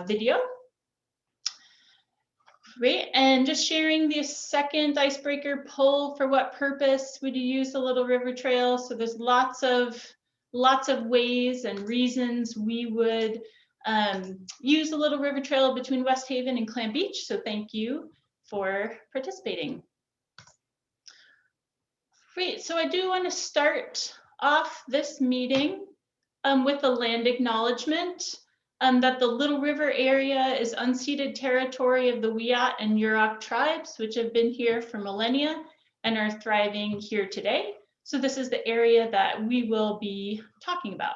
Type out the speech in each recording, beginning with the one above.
video. Great, and just sharing the second icebreaker poll. For what purpose would you use the Little River Trail? So there's lots of ways and reasons we would use the Little River Trail between West Haven and Clam Beach. So thank you for participating. Great, so I do want to start off this meeting with a land acknowledgement. That the Little River area is unceded territory of the Wiyot and Yurok tribes, which have been here for millennia and are thriving here today. So this is the area that we will be talking about.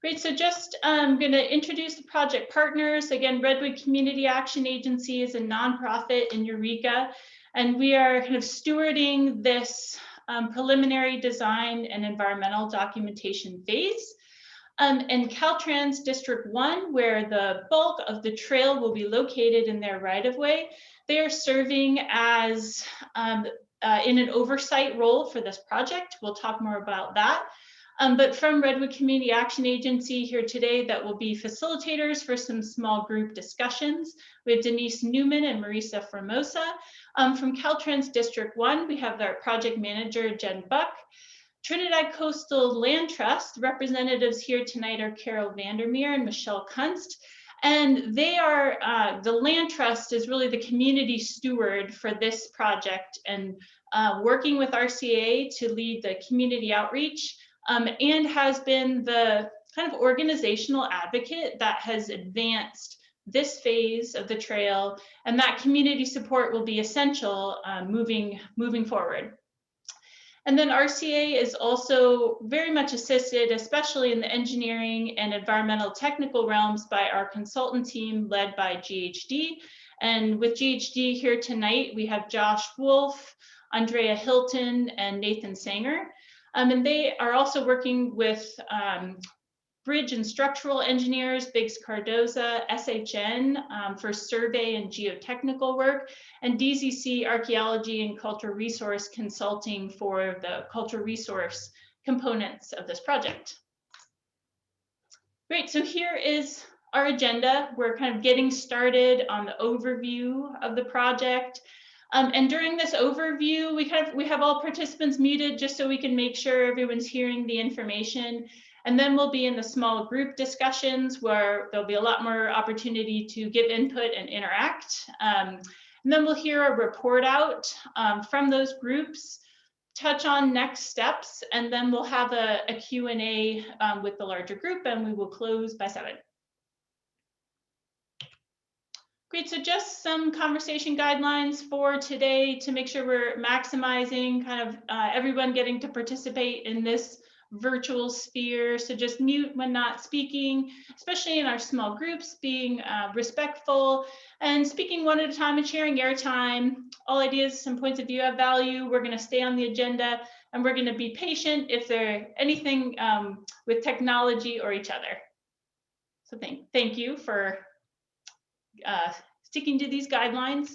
Great, so just I'm going to introduce the project partners. Again, Redwood Community Action Agency is a nonprofit in Eureka, and we are kind of stewarding this preliminary design and environmental documentation phase. And Caltrans District 1, where the bulk of the trail will be located in their right-of-way, they are serving as in an oversight role for this project. We'll talk more about that. But from Redwood Community Action Agency here today that will be facilitators for some small group discussions. We have Denise Newman and Marisa Formosa. From Caltrans District 1, we have our project manager, Jen Buck. Trinidad Coastal Land Trust representatives here tonight are Carol Vandermeer and Michelle Kunst. And they are, the Land Trust is really the community steward for this project and working with RCAA to lead the community outreach and has been the kind of organizational advocate that has advanced this phase of the trail, and that community support will be essential moving forward. And then RCA is also very much assisted, especially in the engineering and environmental technical realms, by our consultant team led by GHD. And with GHD here tonight, we have Josh Wolf, Andrea Hilton, and Nathan Sanger. And they are also working with bridge and structural engineers, Biggs Cardoza, SHN for survey and geotechnical work, and DZC Archaeology and Cultural Resource Consulting for the cultural resource components of this project. Great, so here is our agenda. We're kind of getting started on the overview of the project. And during this overview, we have all participants muted just so we can make sure everyone's hearing the information. And then we'll be in the small group discussions where there'll be a lot more opportunity to give input and interact. And then we'll hear a report out from those groups, touch on next steps, and then we'll have a Q&A with the larger group, and we will close by 7. Great, so just some conversation guidelines for today to make sure we're maximizing kind of everyone getting to participate in this virtual sphere. So just mute when not speaking, especially in our small groups, being respectful and speaking one at a time and sharing airtime. All ideas and points of view have value. We're going to stay on the agenda, and we're going to be patient if there's anything with technology or each other. So thank you for sticking to these guidelines.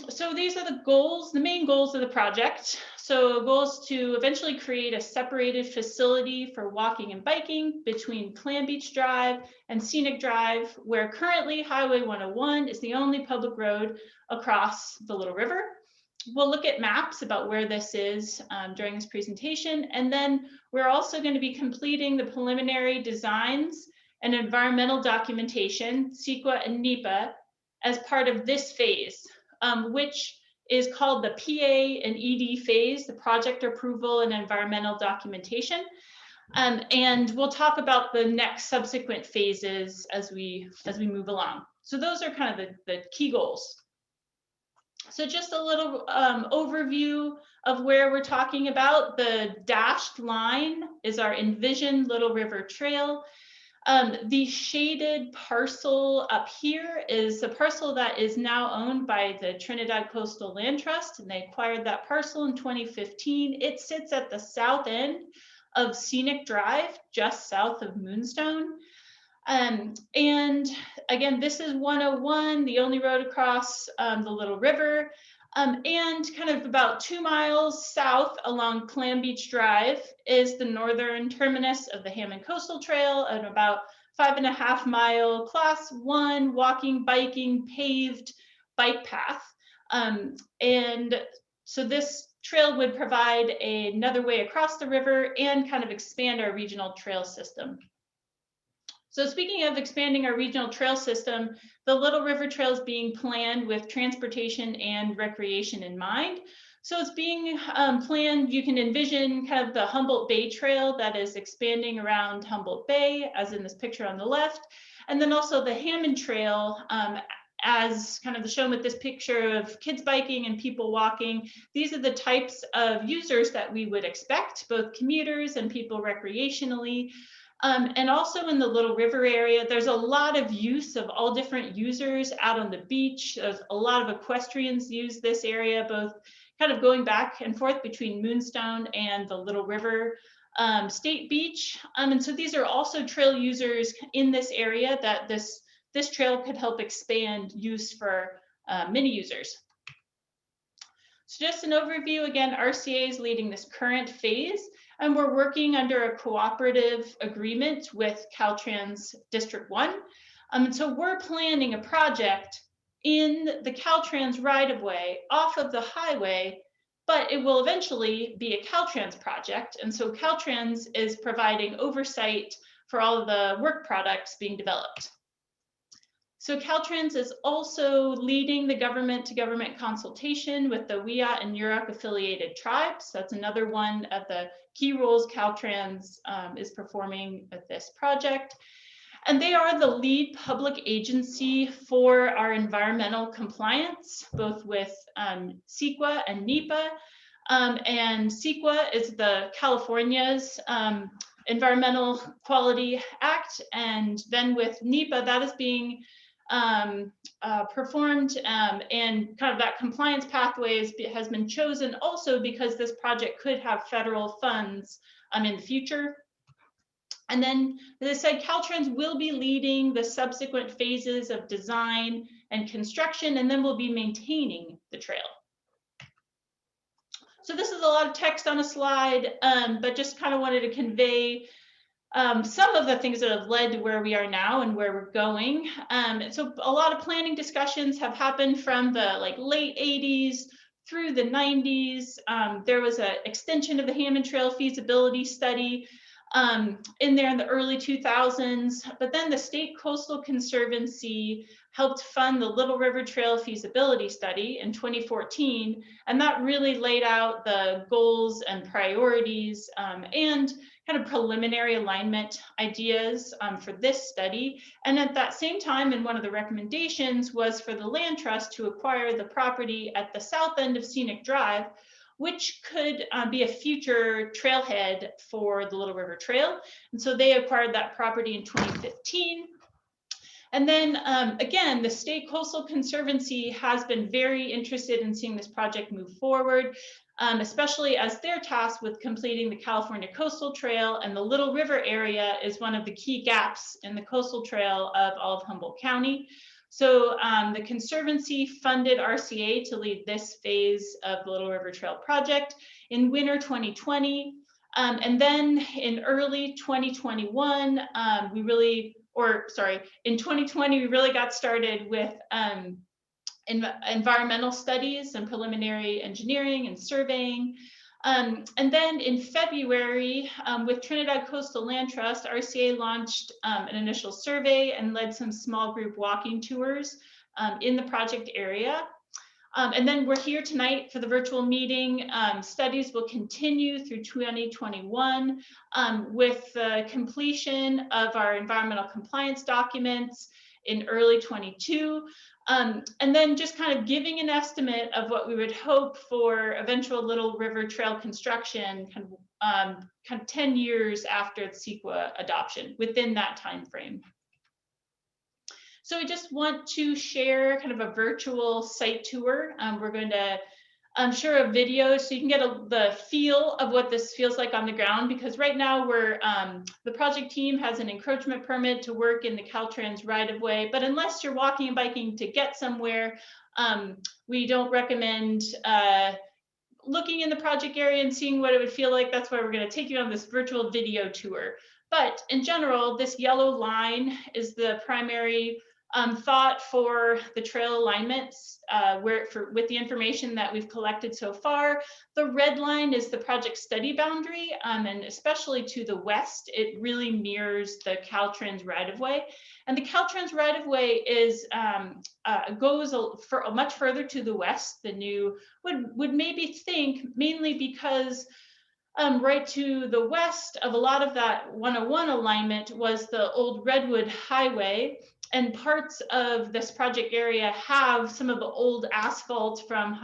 So these are the goals, the main goals of the project. So goals to eventually create a separated facility for walking and biking between Clam Beach Drive and Scenic Drive, where currently Highway 101 is the only public road across the Little River. We'll look at maps about where this is during this presentation. And then we're also going to be completing the preliminary designs and environmental documentation, CEQA and NEPA, as part of this phase. Which is called the PA and ED phase, the project approval and environmental documentation. And we'll talk about the next subsequent phases as we move along. So those are kind of the key goals. So just a little overview of where we're talking about. The dashed line is our envisioned Little River Trail. The shaded parcel up here is a parcel that is now owned by the Trinidad Coastal Land Trust, and they acquired that parcel in 2015. It sits at the south end of Scenic Drive, just south of Moonstone. And again, this is 101, the only road across the Little River. And kind of about 2 miles south along Clam Beach Drive is the northern terminus of the Hammond Coastal Trail, and about 5.5-mile Class 1 walking, biking, paved bike path. And so this trail would provide another way across the river and kind of expand our regional trail system. So speaking of expanding our regional trail system, the Little River Trail is being planned with transportation and recreation in mind. So it's being planned, you can envision kind of the Humboldt Bay Trail that is expanding around Humboldt Bay, as in this picture on the left, and then also the Hammond Trail, as kind of shown with this picture of kids biking and people walking. These are the types of users that we would expect, both commuters and people recreationally. And also in the Little River area, there's a lot of use of all different users out on the beach. There's a lot of equestrians use this area, both kind of going back and forth between Moonstone and the Little River State Beach. And so these are also trail users in this area that this trail could help expand use for many users. So just an overview, again, RCA is leading this current phase, and we're working under a cooperative agreement with Caltrans District 1. And so we're planning a project in the Caltrans right-of-way off of the highway, but it will eventually be a Caltrans project. And so Caltrans is providing oversight for all of the work products being developed. So Caltrans is also leading the government-to-government consultation with the Wiyot and Yurok affiliated tribes. That's another one of the key roles Caltrans is performing with this project. And they are the lead public agency for our environmental compliance, both with CEQA and NEPA. And CEQA is the California's Environmental Quality Act. And then with NEPA, that is being performed, and kind of that compliance pathway has been chosen also because this project could have federal funds in the future. And then, as I said, Caltrans will be leading the subsequent phases of design and construction, and then we'll be maintaining the trail. So this is a lot of text on a slide, but just kind of wanted to convey some of the things that have led to where we are now and where we're going. So a lot of planning discussions have happened from the late 80s through the 90s. There was an extension of the Hammond Trail feasibility study in there in the early 2000s, but then the State Coastal Conservancy helped fund the Little River Trail feasibility study in 2014, and that really laid out the goals and priorities and kind of preliminary alignment ideas for this study. And at that same time, and one of the recommendations was for the land trust to acquire the property at the south end of Scenic Drive, which could be a future trailhead for the Little River Trail. And so they acquired that property in 2015. And then again, the State Coastal Conservancy has been very interested in seeing this project move forward, especially as they're tasked with completing the California Coastal Trail, and the Little River area is one of the key gaps in the coastal trail of all of Humboldt County. So the Conservancy funded RCA to lead this phase of the Little River Trail project in winter 2020. And then in early 2021, in 2020, we really got started with environmental studies and preliminary engineering and surveying. And then in February, with Trinidad Coastal Land Trust, RCA launched an initial survey and led some small group walking tours in the project area. And then we're here tonight for the virtual meeting. Studies will continue through 2021 with the completion of our environmental compliance documents in early 22. And then just kind of giving an estimate of what we would hope for eventual Little River Trail construction kind of 10 years after the CEQA adoption, within that time frame. So we just want to share kind of a virtual site tour. We're going to share a video so you can get the feel of what this feels like on the ground, because right now the project team has an encroachment permit to work in the Caltrans right-of-way, but unless you're walking and biking to get somewhere, we don't recommend looking in the project area and seeing what it would feel like. That's why we're going to take you on this virtual video tour. But in general, this yellow line is the primary thought for the trail alignments with the information that we've collected so far. The red line is the project study boundary, and especially to the west, it really mirrors the Caltrans right-of-way. And the Caltrans right-of-way goes much further to the west than you would maybe think, mainly because right to the west of a lot of that 101 alignment was the old Redwood Highway, and parts of this project area have some of the old asphalt from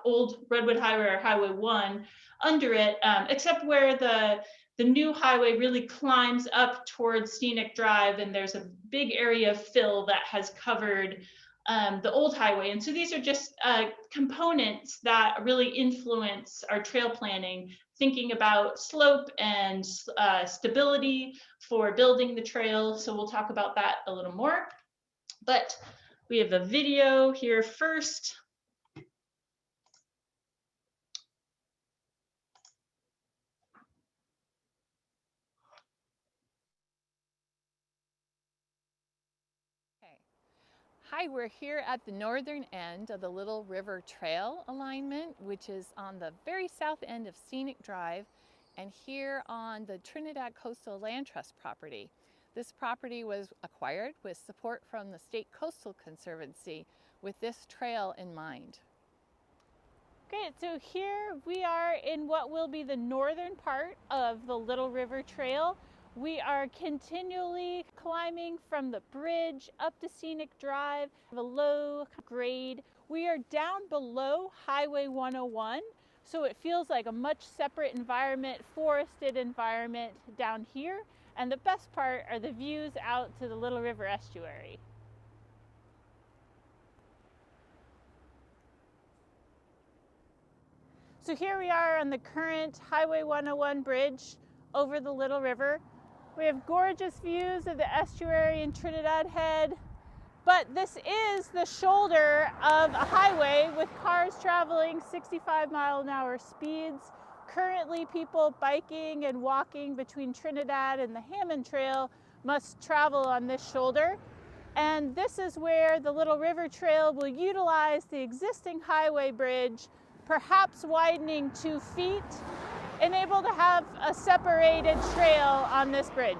old Redwood Highway or Highway 1 under it, except where the new highway really climbs up towards Scenic Drive, and there's a big area of fill that has covered the old highway. And so these are just components that really influence our trail planning, thinking about slope and stability for building the trail. So we'll talk about that a little more. But we have a video here first. Hi, we're here at the northern end of the Little River Trail alignment, which is on the very south end of Scenic Drive and here on the Trinidad Coastal Land Trust property. This property was acquired with support from the State Coastal Conservancy with this trail in mind. Great, so here we are in what will be the northern part of the Little River Trail. We are continually climbing from the bridge up to Scenic Drive, a low grade. We are down below Highway 101, so it feels like a much separate environment, forested environment down here. And the best part are the views out to the Little River estuary. So here we are on the current Highway 101 bridge over the Little River. We have gorgeous views of the estuary and Trinidad Head, but this is the shoulder of a highway with cars traveling 65-mile-an-hour speeds. Currently, people biking and walking between Trinidad and the Hammond Trail must travel on this shoulder. And this is where the Little River Trail will utilize the existing highway bridge, perhaps widening 2 feet, and able to have a separated trail on this bridge.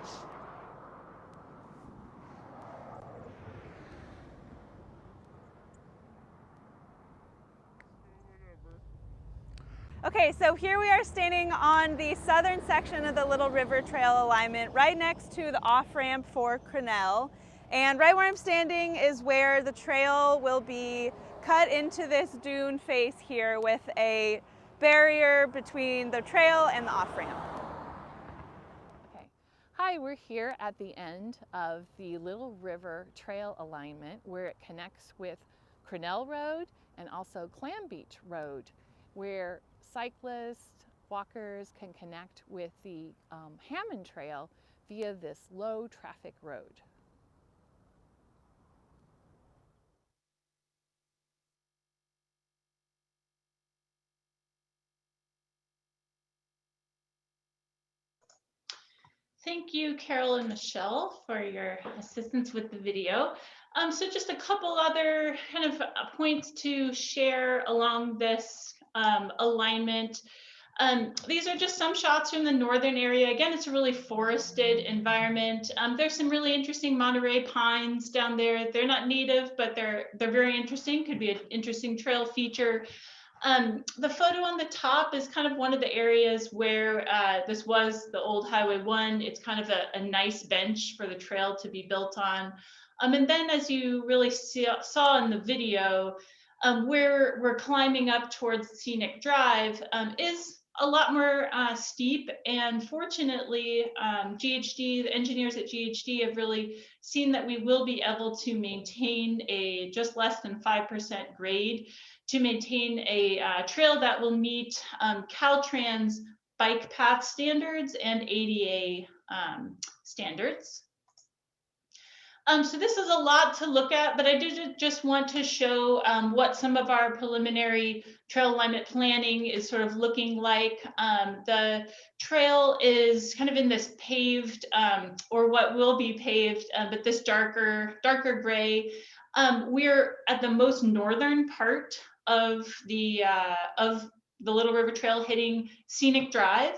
Okay, so here we are standing on the southern section of the Little River Trail alignment, right next to the off-ramp for Crenell. And right where I'm standing is where the trail will be cut into this dune face here with a barrier between the trail and the off-ramp. Okay. Hi, we're here at the end of the Little River Trail alignment where it connects with Crenell Road and also Clam Beach Road, where cyclists, walkers can connect with the Hammond Trail via this low traffic road. Thank you, Carol and Michelle, for your assistance with the video. So just a couple other kind of points to share along this alignment. These are just some shots from the northern area. Again, it's a really forested environment. There's some really interesting Monterey pines down there. They're not native, but they're very interesting. Could be an interesting trail feature. The photo on the top is kind of one of the areas where this was the old Highway 1. It's kind of a nice bench for the trail to be built on. And then as you really saw in the video, where we're climbing up towards Scenic Drive is a lot more steep, and fortunately, GHD, the engineers at GHD have really seen that we will be able to maintain a just less than 5% grade to maintain a trail that will meet Caltrans bike path standards and ADA standards. So this is a lot to look at, but I did just want to show what some of our preliminary trail alignment planning is sort of looking like. The trail is kind of in this paved, or what will be paved, but this darker gray. We're at the most northern part of the Little River Trail, hitting Scenic Drive.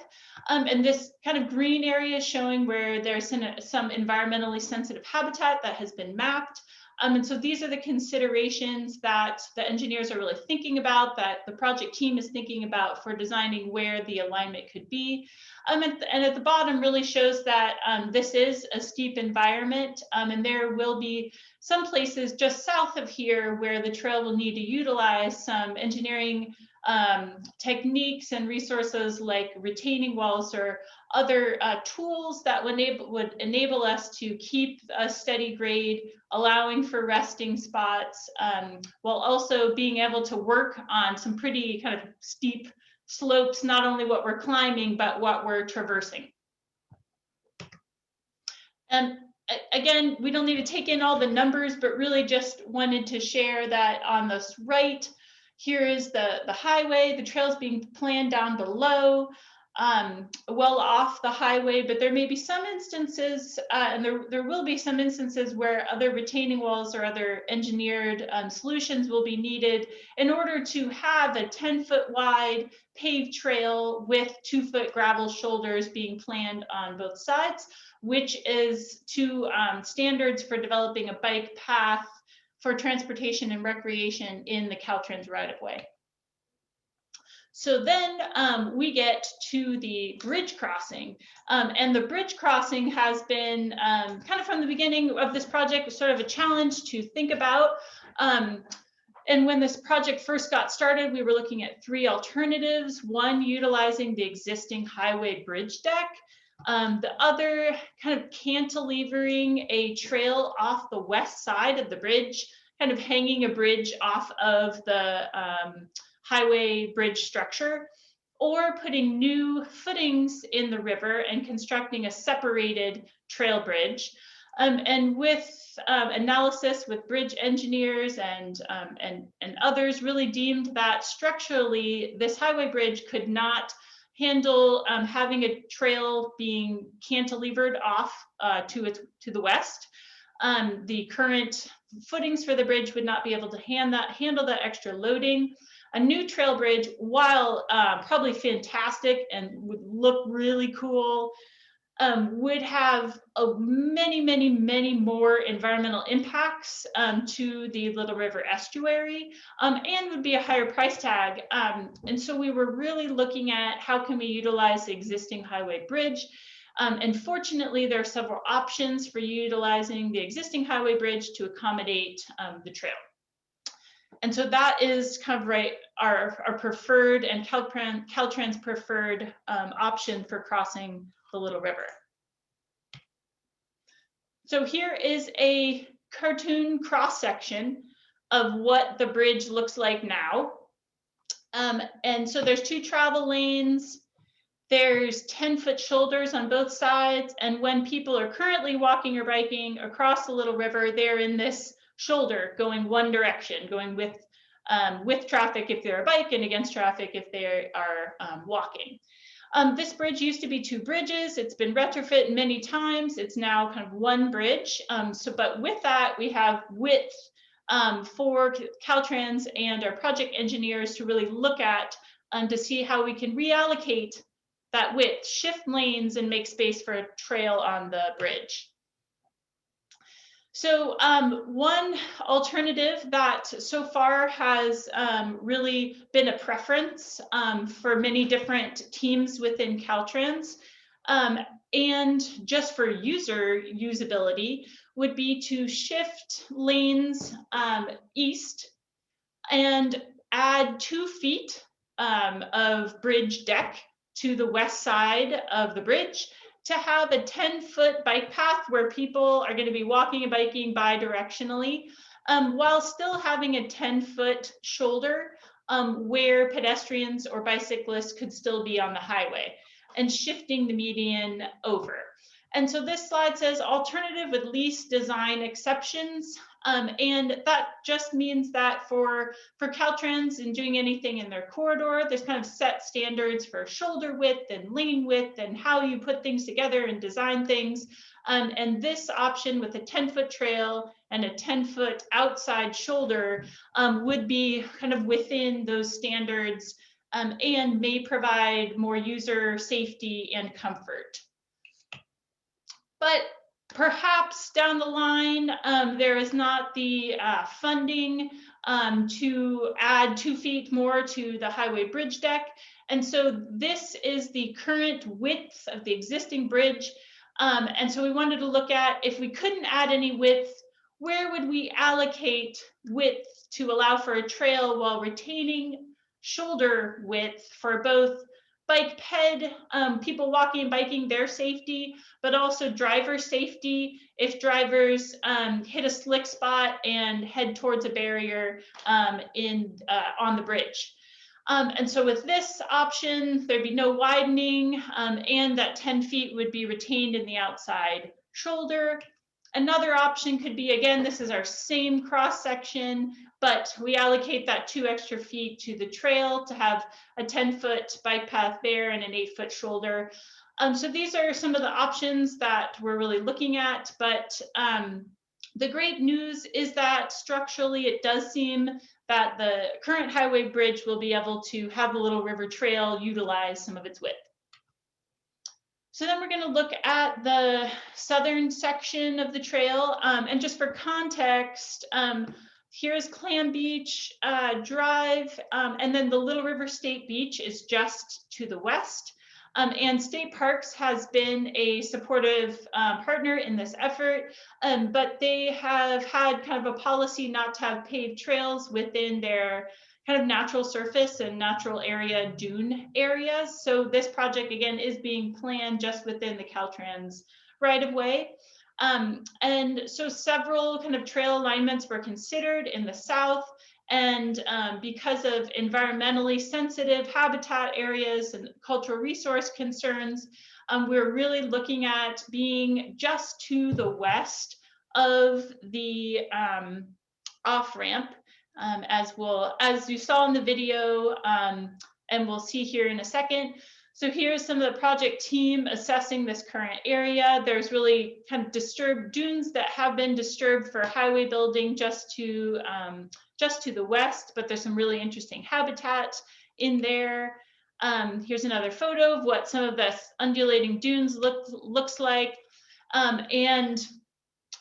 And this kind of green area is showing where there's some environmentally sensitive habitat that has been mapped. And so these are the considerations that the engineers are really thinking about, that the project team is thinking about for designing where the alignment could be. And at the bottom really shows that this is a steep environment, and there will be some places just south of here where the trail will need to utilize some engineering techniques and resources like retaining walls or other tools that would enable us to keep a steady grade, allowing for resting spots, while also being able to work on some pretty kind of steep slopes, not only what we're climbing, but what we're traversing. And again, we don't need to take in all the numbers, but really just wanted to share that on this right, here is the highway. The trail's being planned down below, well off the highway, but there may be some instances, and there will be some instances where other retaining walls or other engineered solutions will be needed in order to have a 10-foot wide paved trail with 2-foot gravel shoulders being planned on both sides, which is to standards for developing a bike path for transportation and recreation in the Caltrans right-of-way. So then we get to the bridge crossing, and the bridge crossing has been kind of from the beginning of this project sort of a challenge to think about. And when this project first got started, we were looking at 3 alternatives: one, utilizing the existing highway bridge deck, the other kind of cantilevering a trail off the west side of the bridge, kind of hanging a bridge off of the highway bridge structure, or putting new footings in the river and constructing a separated trail bridge. And with analysis with bridge engineers and others, really deemed that structurally this highway bridge could not handle having a trail being cantilevered off to the west. The current footings for the bridge would not be able to handle that extra loading. A new trail bridge, while probably fantastic and would look really cool, would have many more environmental impacts to the Little River estuary, and would be a higher price tag. And so we were really looking at how can we utilize the existing highway bridge. And fortunately, there are several options for utilizing the existing highway bridge to accommodate the trail. And so that is kind of our preferred and Caltrans preferred option for crossing the Little River. So here is a cartoon cross section of what the bridge looks like now. And so there's 2 travel lanes. There's 10-foot shoulders on both sides. And when people are currently walking or biking across the Little River, they're in this shoulder going one direction, going with traffic if they're a bike and against traffic if they are walking. This bridge used to be 2 bridges. It's been retrofit many times. It's now kind of one bridge. But with that, we have width for Caltrans and our project engineers to really look at to see how we can reallocate that width, shift lanes, and make space for a trail on the bridge. So one alternative that so far has really been a preference for many different teams within Caltrans, and just for user usability, would be to shift lanes east and add 2 feet of bridge deck to the west side of the bridge to have a 10-foot bike path where people are going to be walking and biking bi-directionally, while still having a 10-foot shoulder where pedestrians or bicyclists could still be on the highway, and shifting the median over. And so this slide says alternative with least design exceptions. And that just means that for Caltrans and doing anything in their corridor, there's kind of set standards for shoulder width and lane width and how you put things together and design things. And this option with a 10-foot trail and a 10-foot outside shoulder would be kind of within those standards and may provide more user safety and comfort. But perhaps down the line, there is not the funding to add 2 feet more to the highway bridge deck. And so this is the current width of the existing bridge. And so we wanted to look at, if we couldn't add any width, where would we allocate width to allow for a trail while retaining shoulder width for both bike ped, people walking and biking, their safety, but also driver safety if drivers hit a slick spot and head towards a barrier on the bridge. And so with this option, there'd be no widening and that 10 feet would be retained in the outside shoulder. Another option could be, again, this is our same cross section, but we allocate that 2 extra feet to the trail to have a 10-foot bike path there and an 8-foot shoulder. So these are some of the options that we're really looking at, but the great news is that structurally it does seem that the current highway bridge will be able to have the Little River Trail utilize some of its width. So then we're going to look at the southern section of the trail. And just for context, here's Clam Beach Drive, and then the Little River State Beach is just to the west. And State Parks has been a supportive partner in this effort, but they have had kind of a policy not to have paved trails within their kind of natural surface and natural area dune areas. So this project, again, is being planned just within the Caltrans right-of-way. And so several kind of trail alignments were considered in the south. And because of environmentally sensitive habitat areas and cultural resource concerns, we're really looking at being just to the west of the off-ramp, as you saw in the video, and we'll see here in a second. So here's some of the project team assessing this current area. There's really kind of disturbed dunes that have been disturbed for highway building just to the west, but there's some really interesting habitat in there. Here's another photo of what some of the undulating dunes looks like. And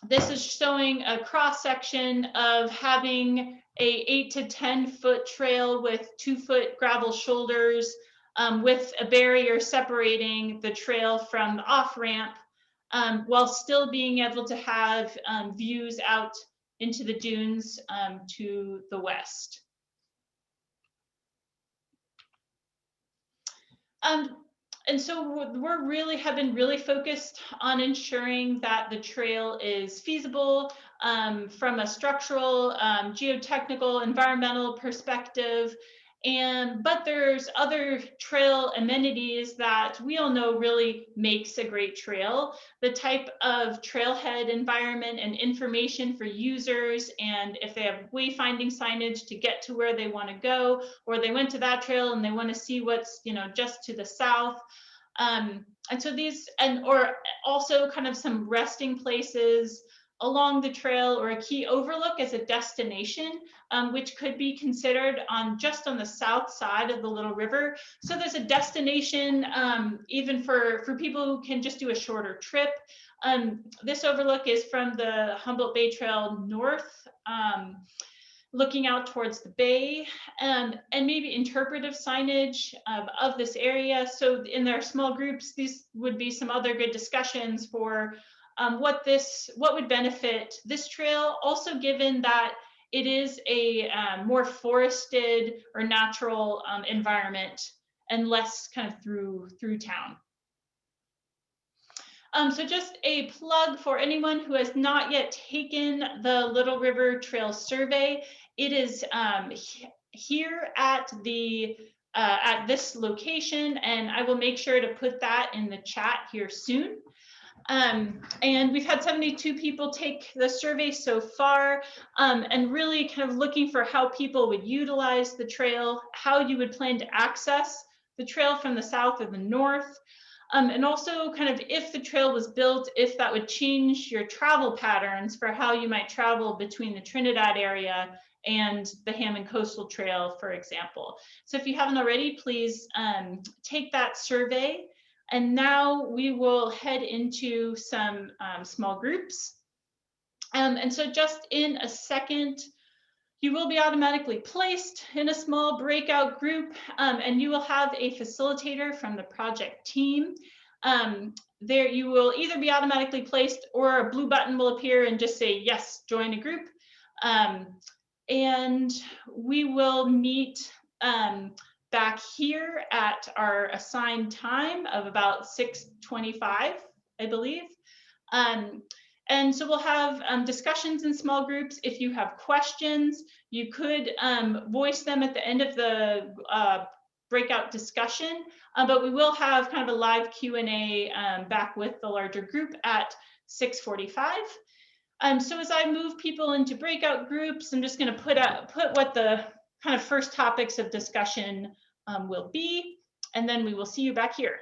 this is showing a cross section of having a 8 to 10 foot trail with 2-foot gravel shoulders, with a barrier separating the trail from the off-ramp, while still being able to have views out into the dunes to the west. And so we have been really focused on ensuring that the trail is feasible from a structural, geotechnical, environmental perspective. But there's other trail amenities that we all know really makes a great trail. The type of trailhead environment and information for users, and if they have wayfinding signage to get to where they want to go, or they went to that trail and they want to see what's just to the south. And so or also kind of some resting places along the trail, or a key overlook as a destination, which could be considered just on the south side of the Little River. So there's a destination even for people who can just do a shorter trip. This overlook is from the Humboldt Bay Trail north, looking out towards the bay, and maybe interpretive signage of this area. So in their small groups, these would be some other good discussions for what would benefit this trail, also given that it is a more forested or natural environment and less kind of through town. So just a plug for anyone who has not yet taken the Little River Trail survey. It is here at this location, and I will make sure to put that in the chat here soon. And we've had 72 people take the survey so far, and really kind of looking for how people would utilize the trail, how you would plan to access the trail from the south or the north. And also kind of if the trail was built, if that would change your travel patterns for how you might travel between the Trinidad area and the Hammond Coastal Trail, for example. So if you haven't already, please take that survey. And now we will head into some small groups. And so just in a second, you will be automatically placed in a small breakout group, and you will have a facilitator from the project team. There you will either be automatically placed or a blue button will appear and just say, yes, join a group. And we will meet back here at our assigned time of about 6:25, I believe. And so we'll have discussions in small groups. If you have questions, you could voice them at the end of the breakout discussion, but we will have kind of a live Q&A back with the larger group at 6:45. So as I move people into breakout groups, I'm just going to put what the kind of first topics of discussion will be, and then we will see you back here.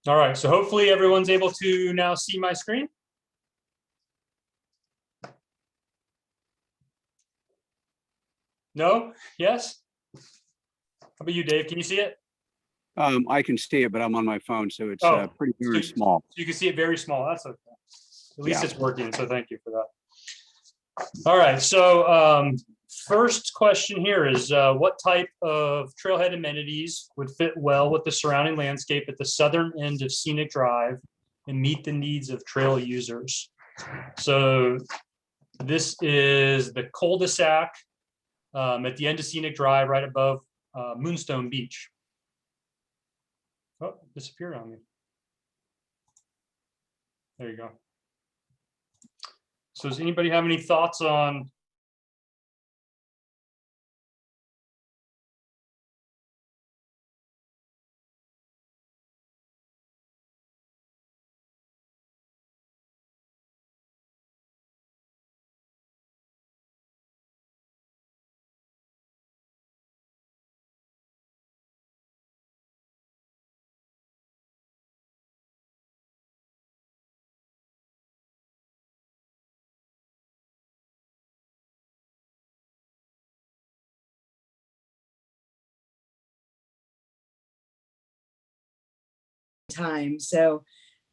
All right, so hopefully everyone's able to now see my screen. No? Yes? How about you, Dave? Can you see it? I can see it, but I'm on my phone, so it's Oh, pretty very so small. you can see it very small. That's okay. At least Yeah. it's working, so thank you for that. All right, so first question here is what type of trailhead amenities would fit well with the surrounding landscape at the southern end of Scenic Drive and meet the needs of trail users? So this is the cul-de-sac at the end of Scenic Drive, right above Moonstone Beach. Oh, it disappeared on me. There you go. So does anybody have any thoughts on time. So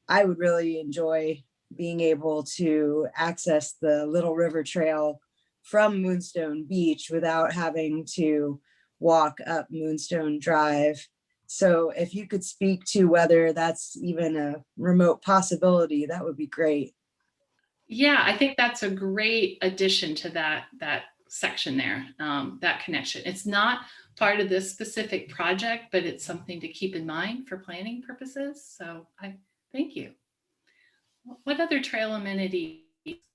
I would really enjoy being able to access the Little River Trail from Moonstone Beach without having to walk up Moonstone Drive. So if you could speak to whether that's even a remote possibility, that would be great. Yeah, I think that's a great addition to that section there, that connection. It's not part of this specific project, but it's something to keep in mind for planning purposes. So I thank you. What other trail amenity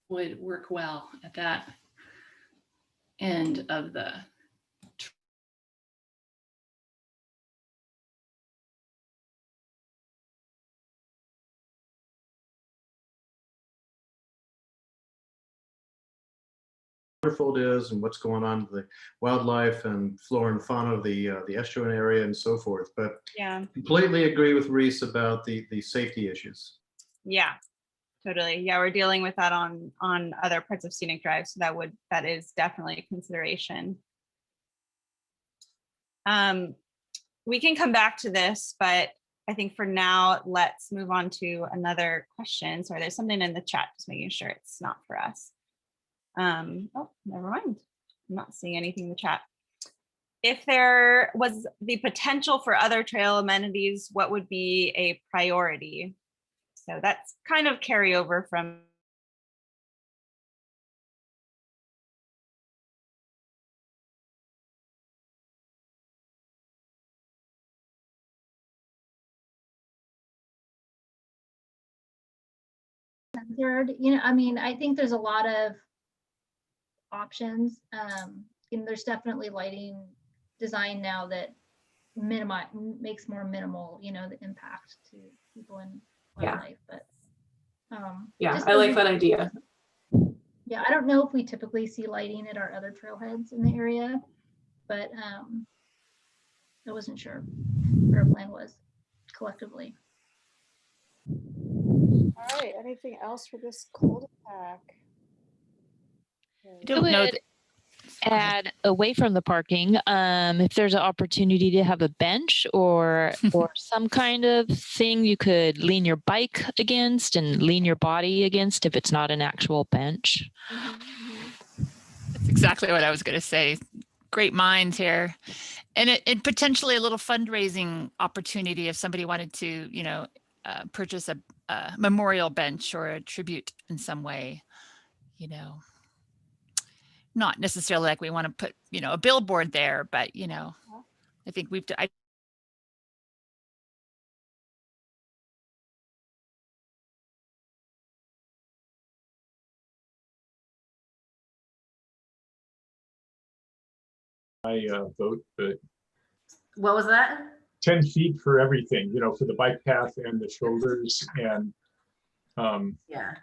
would work well at that end of the wonderful it is and what's going on with the wildlife and flora and fauna of the estuarine area and so forth. But Yeah, completely agree with Reese about the safety issues. yeah, totally. Yeah, we're dealing with that on other parts of Scenic Drive, so that is definitely a consideration. We can come back to this, but I think for now, let's move on to another question. Sorry, there's something in the chat, just making sure it's not for us. Oh, never mind. I'm not seeing anything in the chat. If there was the potential for other trail amenities, what would be a priority? So that's kind of carryover from I mean, I think there's a lot of options. There's definitely lighting design now that makes more minimal, the impact to people and wildlife. But yeah, I like that idea. Yeah, I don't know if we typically see lighting at our other trailheads in the area, but I wasn't sure what our plan was collectively. All right, anything else for this cul-de-sac? I don't know. Add away from the parking, if there's an opportunity to have a bench or some kind of thing you could lean your bike against and lean your body against if it's not an actual bench. That's exactly what I was going to say. Great minds here. And it potentially a little fundraising opportunity if somebody wanted to, purchase a memorial bench or a tribute in some way, Not necessarily like we want to put, a billboard there, but, I think vote, but what was that? 10 feet for everything, for the bike path and the shoulders and Yeah.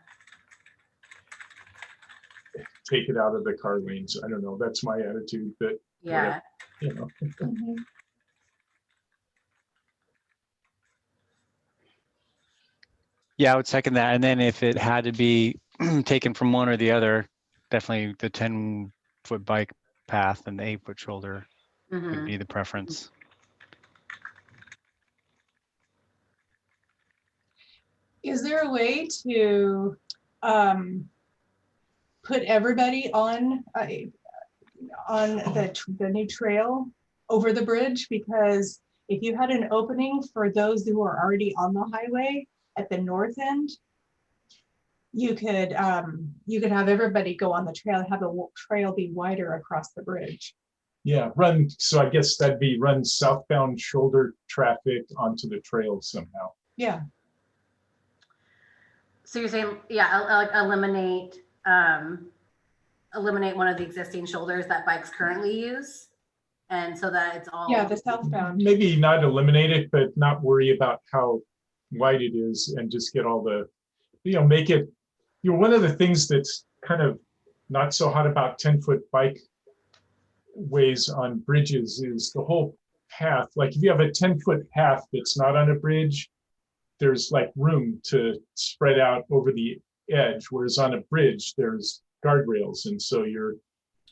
take it out of the car lanes. I don't know. That's my attitude, but Yeah. whatever, Yeah, I would second that. And then if it had to be taken from one or the other, definitely the 10-foot bike path and the 8-foot shoulder would be the preference. Is there a way to put everybody on the new trail over the bridge? Because if you had an opening for those who are already on the highway at the north end, you could have everybody go on the trail, have the trail be wider across the bridge. Yeah, run. So I guess that'd be run southbound shoulder traffic onto the trail somehow. Yeah. So you're saying, yeah, eliminate one of the existing shoulders that bikes currently use, and so that it's all. Yeah, the southbound. Maybe not eliminate it, but not worry about how wide it is, and just get all the, make it. One of the things that's kind of not so hot about 10-foot bike ways on bridges is the whole path. Like if you have a 10-foot path that's not on a bridge, there's like room to spread out over the edge, whereas on a bridge there's guardrails, and so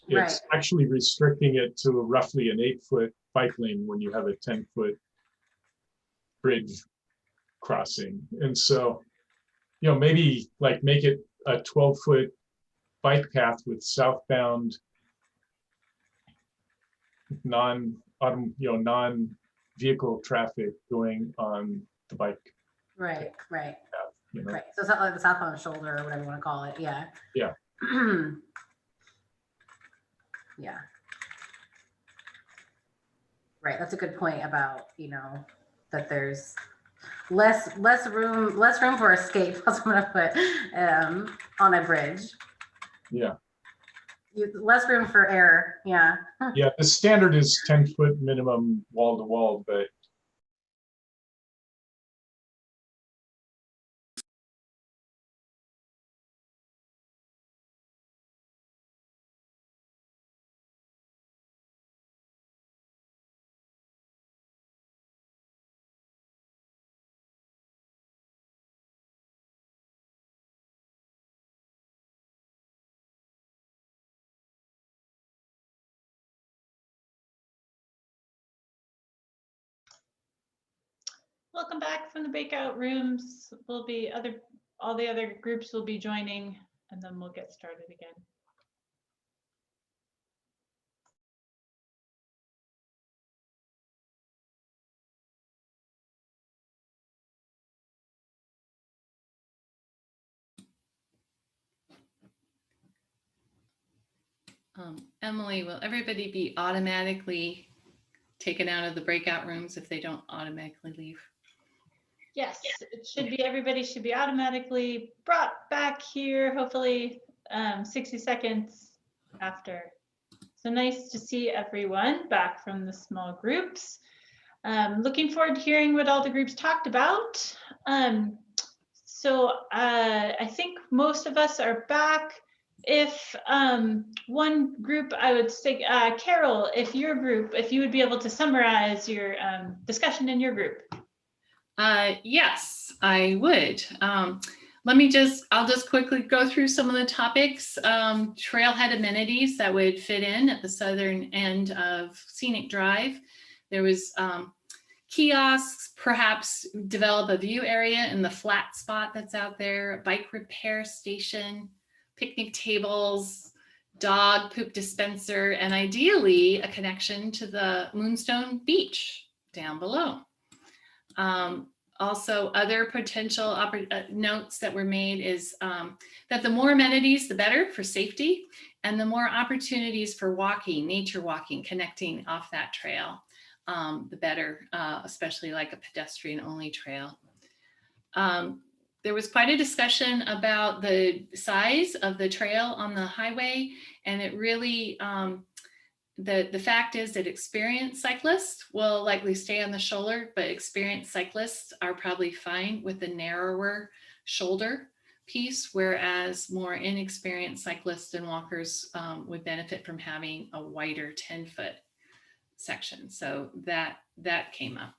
it's actually restricting it to roughly an 8-foot bike lane when you have a 10-foot bridge crossing. And so maybe like make it a 12-foot bike path with southbound non-vehicle traffic going on the bike. Right. Path, Right. So it's not like the southbound shoulder or whatever you want to call it. Yeah. Yeah. Yeah. Right. That's a good point about, that there's less room for escape. That's what I'm gonna put on a bridge. Yeah. Less room for error. Yeah. Yeah. The standard is 10-foot minimum wall to wall, but Welcome back from the breakout rooms. All the other groups will be joining, and then we'll get started again. Emily, will everybody be automatically taken out of the breakout rooms if they don't automatically leave? Yes, it should be, everybody should be automatically brought back here, hopefully 60 seconds after. So nice to see everyone back from the small groups. Looking forward to hearing what all the groups talked about. I think most of us are back. If one group, I would say, Carol, if you would be able to summarize your discussion in your group. Yes, I would. I'll just quickly go through some of the topics. Trailhead amenities that would fit in at the southern end of Scenic Drive. There was kiosks, perhaps develop a view area in the flat spot that's out there, a bike repair station, picnic tables, dog poop dispenser, and ideally a connection to the Moonstone Beach down below. Also, other potential notes that were made is that the more amenities, the better for safety, and the more opportunities for walking, nature walking, connecting off that trail, the better, especially like a pedestrian-only trail. There was quite a discussion about the size of the trail on the highway, and it really, the fact is that experienced cyclists will likely stay on the shoulder, but experienced cyclists are probably fine with the narrower shoulder piece, whereas more inexperienced cyclists and walkers would benefit from having a wider 10-foot section. So that came up.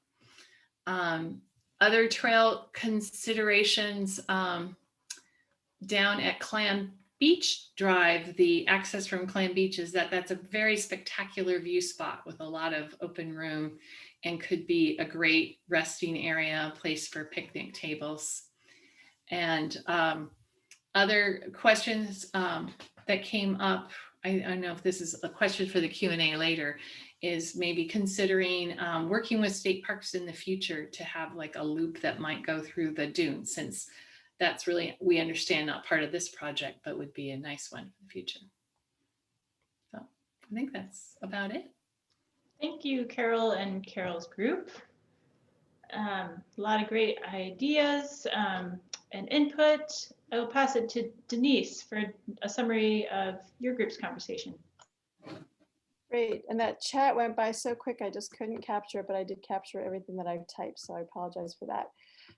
Other trail considerations down at Clam Beach Drive, the access from Clam Beach is that's a very spectacular view spot with a lot of open room and could be a great resting area, a place for picnic tables. And other questions that came up, I don't know if this is a question for the Q&A later, is maybe considering working with state parks in the future to have like a loop that might go through the dunes, since that's really, we understand, not part of this project, but would be a nice one for the future. So I think that's about it. Thank you, Carol and Carol's group. A lot of great ideas and input. I will pass it to Denise for a summary of your group's conversation. Great, and that chat went by so quick I just couldn't capture it, but I did capture everything that I've typed, so I apologize for that.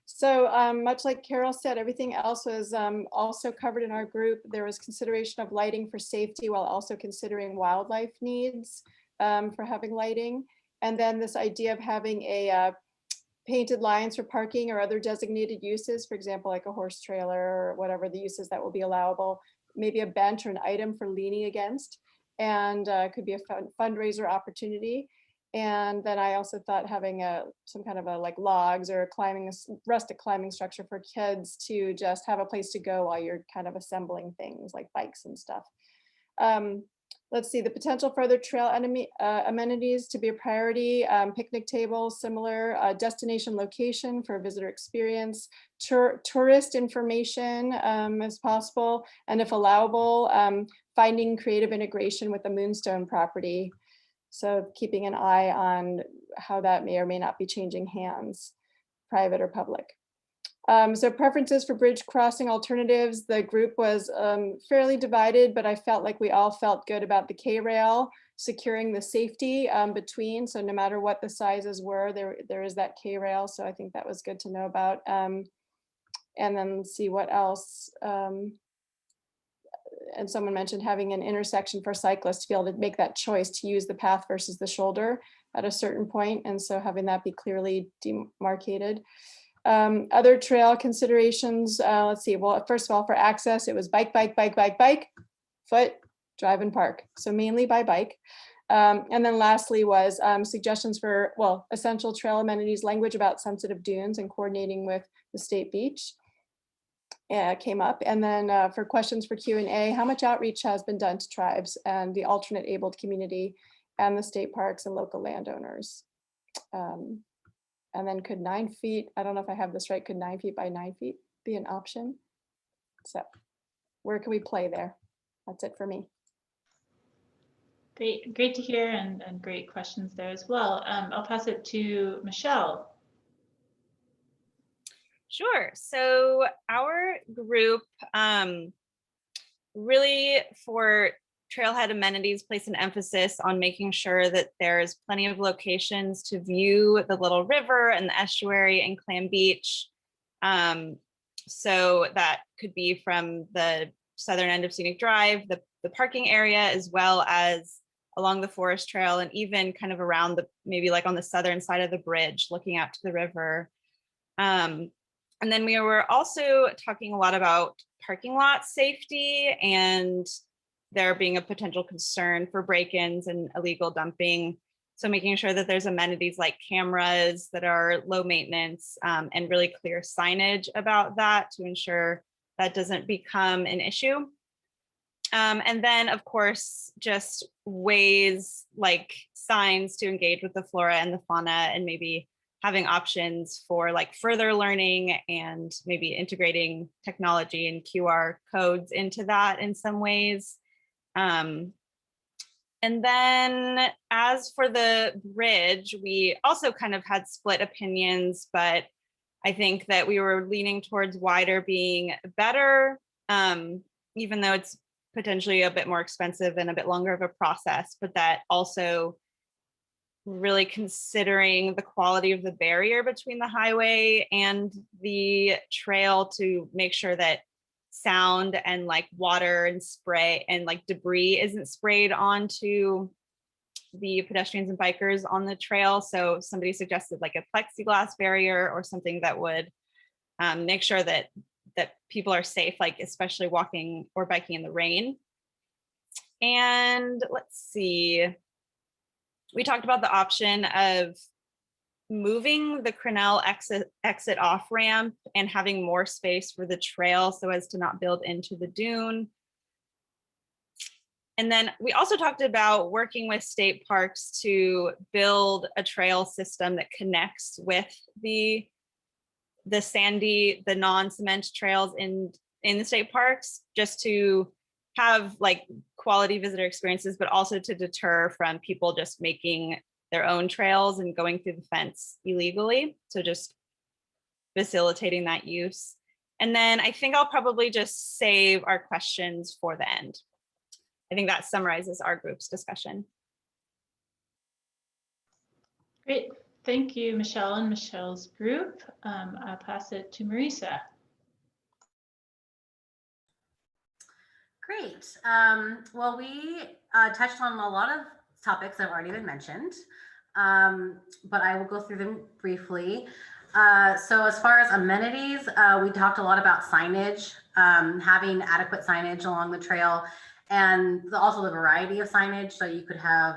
So much like Carol said, everything else was also covered in our group. There was consideration of lighting for safety while also considering wildlife needs for having lighting. And then this idea of having a painted lines for parking or other designated uses, for example, like a horse trailer or whatever the uses that will be allowable, maybe a bench or an item for leaning against, and could be a fundraiser opportunity. And then I also thought having some kind of a like logs or rustic climbing structure for kids to just have a place to go while you're kind of assembling things like bikes and stuff. Let's see, the potential for other trail amenities to be a priority, picnic tables, similar, destination location for visitor experience, tourist information as possible, and if allowable, finding creative integration with the Moonstone property. So keeping an eye on how that may or may not be changing hands, private or public. So preferences for bridge crossing alternatives, the group was fairly divided, but I felt like we all felt good about the K-rail, securing the safety between, so no matter what the sizes were, there is that K-rail, so I think that was good to know about. And then let's see what else. And someone mentioned having an intersection for cyclists to be able to make that choice to use the path versus the shoulder at a certain point, and so having that be clearly demarcated. Other trail considerations, let's see, well, first of all, for access, it was bike, foot, drive and park. So mainly by bike. And then lastly was suggestions for, well, essential trail amenities, language about sensitive dunes and coordinating with the state beach came up. And then for questions for Q&A, how much outreach has been done to tribes and the alternate abled community and the state parks and local landowners? And then could 9 feet, I don't know if I have this right, could 9 feet by 9 feet be an option? So where can we play there? That's it for me. Great to hear, and great questions there as well. I'll pass it to Michelle. Sure. So our group really for Trailhead Amenities place an emphasis on making sure that there's plenty of locations to view the Little River and the estuary and Clam Beach. So that could be from the southern end of Scenic Drive, the parking area, as well as along the forest trail, and even kind of around maybe like on the southern side of the bridge, looking out to the river. And then we were also talking a lot about parking lot safety and there being a potential concern for break-ins and illegal dumping. So making sure that there's amenities like cameras that are low maintenance and really clear signage about that to ensure that doesn't become an issue. And then of course, just ways like signs to engage with the flora and the fauna, and maybe having options for like further learning and maybe integrating technology and QR codes into that in some ways. And then as for the bridge, we also kind of had split opinions, but I think that we were leaning towards wider being better, even though it's potentially a bit more expensive and a bit longer of a process, but that also really considering the quality of the barrier between the highway and the trail to make sure that sound and like water and spray and like debris isn't sprayed onto the pedestrians and bikers on the trail. So somebody suggested like a plexiglass barrier or something that would make sure that people are safe, like especially walking or biking in the rain. And let's see, we talked about the option of moving the Crenell exit off ramp and having more space for the trail so as to not build into the dune. And then we also talked about working with state parks to build a trail system that connects with the non-cement trails in the state parks, just to have like quality visitor experiences, but also to deter from people just making their own trails and going through the fence illegally. So just facilitating that use. And then I think I'll probably just save our questions for the end. I think that summarizes our group's discussion. Great. Thank you, Michelle and Michelle's group. I'll pass it to Marisa. Great. Well, we touched on a lot of topics that have already been mentioned, but I will go through them briefly. So as far as amenities, we talked a lot about signage, having adequate signage along the trail, and also the variety of signage. So you could have,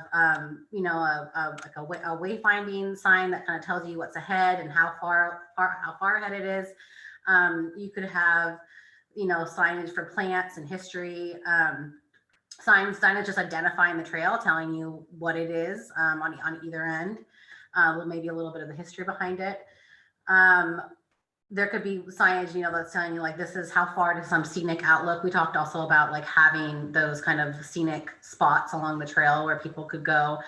you know, like a wayfinding sign that kind of tells you what's ahead and how far ahead it is. You could have, you know, signage for plants and history, signage just identifying the trail, telling you what it is on either end, with maybe a little bit of the history behind it. There could be signage, you know, that's telling you like, this is how far to some scenic outlook. We talked also about like having those kind of scenic spots along the trail where people could go.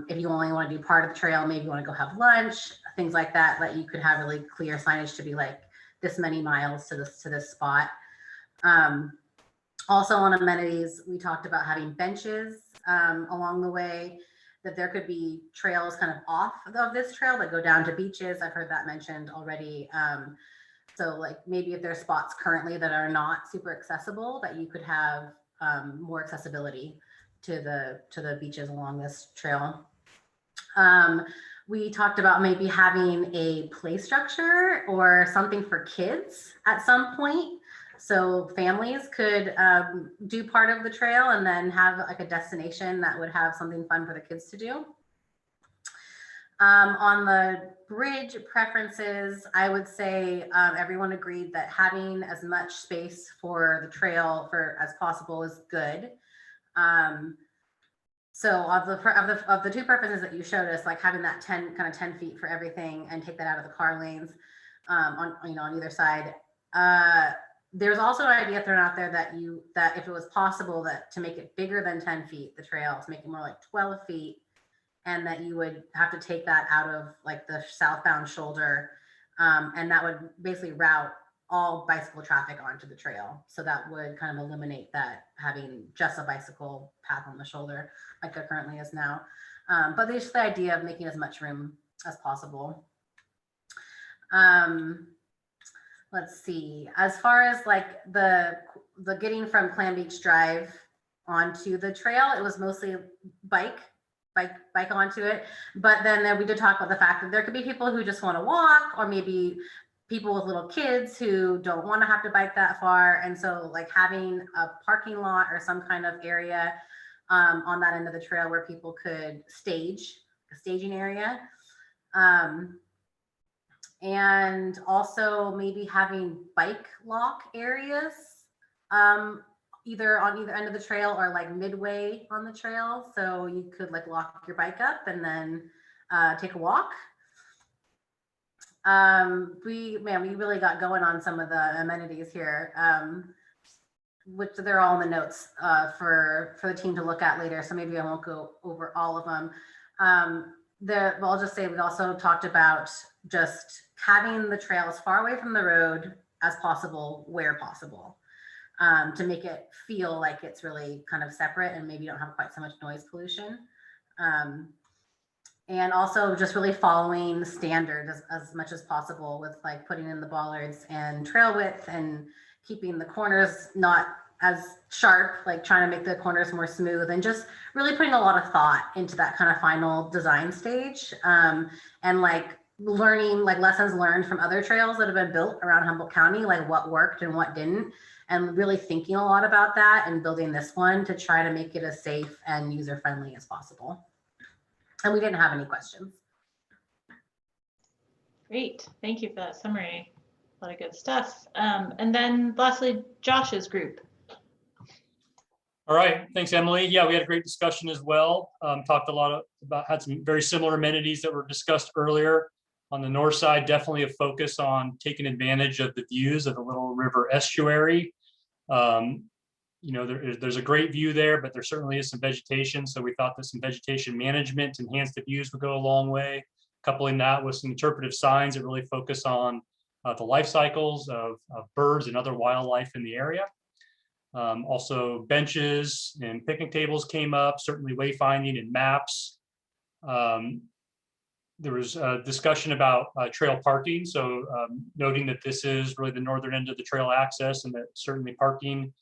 If you only want to do part of the trail, maybe you want to go have lunch, things like that, that you could have really clear signage to be like this many miles to this spot. Also on amenities, we talked about having benches along the way, that there could be trails kind of off of this trail that go down to beaches. I've heard that mentioned already. So like maybe if there's spots currently that are not super accessible, that you could have more accessibility to the beaches along this trail. We talked about maybe having a play structure or something for kids at some point. So families could do part of the trail and then have like a destination that would have something fun for the kids to do. On the bridge preferences, I would say everyone agreed that having as much space for the trail as possible is good. So of the two preferences that you showed us, like having that 10 feet for everything and take that out of the car lanes on either side. There's also an idea thrown out there that if it was possible to make it bigger than 10 feet, the trail, to make it more like 12 feet, and that you would have to take that out of like the southbound shoulder, and that would basically route all bicycle traffic onto the trail. So that would kind of eliminate that having just a bicycle path on the shoulder like there currently is now. But there's the idea of making as much room as possible. Let's see, as far as like the getting from Clam Beach Drive onto the trail, it was mostly bike onto it. But then we did talk about the fact that there could be people who just want to walk, or maybe people with little kids who don't want to have to bike that far. And so like having a parking lot or some kind of area on that end of the trail where people could stage, a staging area. And also maybe having bike lock areas, either on either end of the trail or like midway on the trail. So you could like lock your bike up and then take a walk. We really got going on some of the amenities here, which they're all in the notes for the team to look at later. So maybe I won't go over all of them. I'll just say we also talked about just having the trail as far away from the road as possible, where possible, to make it feel like it's really kind of separate and maybe you don't have quite so much noise pollution. And also just really following standard as much as possible with like putting in the bollards and trail width and keeping the corners not as sharp, like trying to make the corners more smooth, and just really putting a lot of thought into that kind of final design stage, and like learning, like lessons learned from other trails that have been built around Humboldt County, like what worked and what didn't, and really thinking a lot about that and building this one to try to make it as safe and user-friendly as possible. And we didn't have any questions. Great, thank you for that summary. A lot of good stuff. And then lastly, Josh's group. All right, thanks, Emily. Yeah, we had a great discussion as well. Talked a lot about, had some very similar amenities that were discussed earlier. On the north side, definitely a focus on taking advantage of the views of the Little River estuary. You know, there's a great view there, but there certainly is some vegetation. So we thought that some vegetation management, enhance the views, would go a long way. Coupling that with some interpretive signs that really focus on the life cycles of birds and other wildlife in the area. Also benches and picnic tables came up, certainly wayfinding and maps. There was a discussion about trail parking. So noting that this is really the northern end of the trail access, and that certainly parking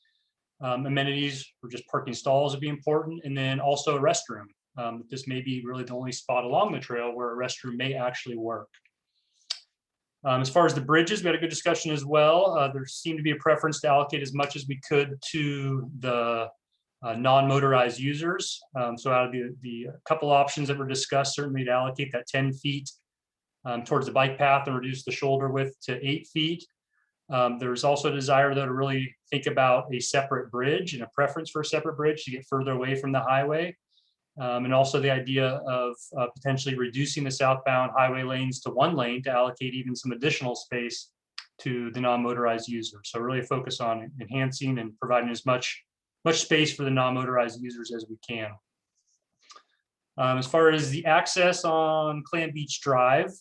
amenities or just parking stalls would be important. And then also a restroom. This may be really the only spot along the trail where a restroom may actually work. As far as the bridges, we had a good discussion as well. There seemed to be a preference to allocate as much as we could to the non-motorized users. So out of the couple options that were discussed, certainly to allocate that 10 feet towards the bike path and reduce the shoulder width to 8 feet. There's also a desire though to really think about a separate bridge and a preference for a separate bridge to get further away from the highway. And also the idea of potentially reducing the southbound highway lanes to 1 lane to allocate even some additional space to the non-motorized users. So really focus on enhancing and providing as much space for the non-motorized users as we can. As far as the access on Clam Beach Drive,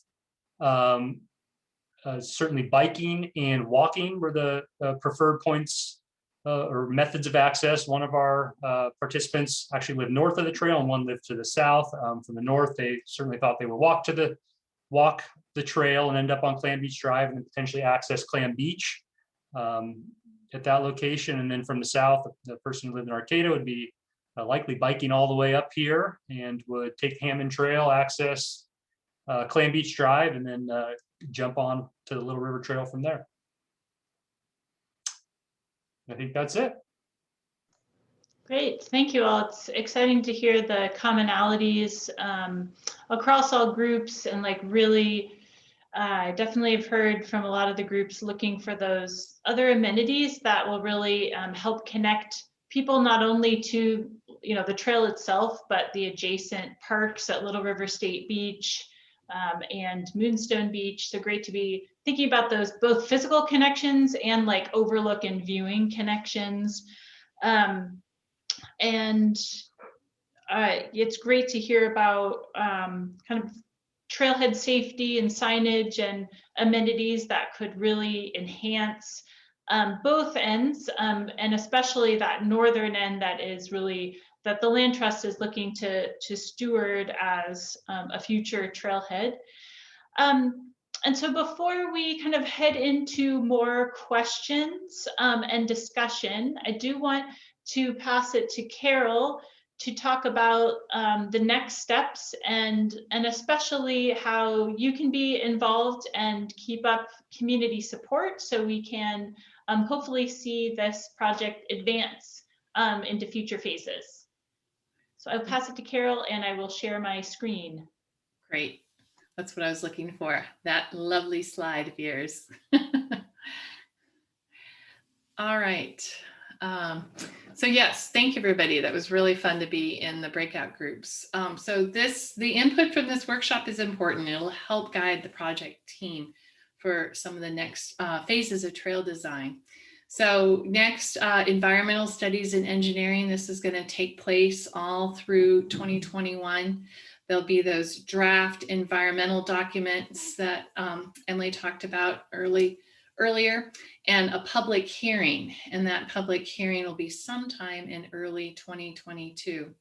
certainly biking and walking were the preferred points or methods of access. One of our participants actually lived north of the trail and one lived to the south. From the north, they certainly thought they would walk the trail and end up on Clam Beach Drive and then potentially access Clam Beach at that location. And then from the south, the person who lived in Arcata would be likely biking all the way up here and would take the Hammond Trail, access Clam Beach Drive, and then jump on to the Little River Trail from there. I think that's it. Great, thank you all. It's exciting to hear the commonalities across all groups, and like really, I definitely have heard from a lot of the groups looking for those other amenities that will really help connect people not only to the trail itself, but the adjacent parks at Little River State Beach and Moonstone Beach. So great to be thinking about those both physical connections and like overlook and viewing connections. And it's great to hear about kind of trailhead safety and signage and amenities that could really enhance both ends, and especially that northern end that is really that the Land Trust is looking to steward as a future trailhead. And so before we kind of head into more questions and discussion, I do want to pass it to Carol to talk about the next steps and especially how you can be involved and keep up community support so we can hopefully see this project advance into future phases. So I'll pass it to Carol and I will share my screen. Great. That's what I was looking for. That lovely slide of yours. All right. So yes, thank you everybody. That was really fun to be in the breakout groups. So the input from this workshop is important. It'll help guide the project team for some of the next phases of trail design. So next, environmental studies and engineering. This is going to take place all through 2021. There'll be those draft environmental documents that Emily talked about earlier, and a public hearing. And that public hearing will be sometime in early 2022.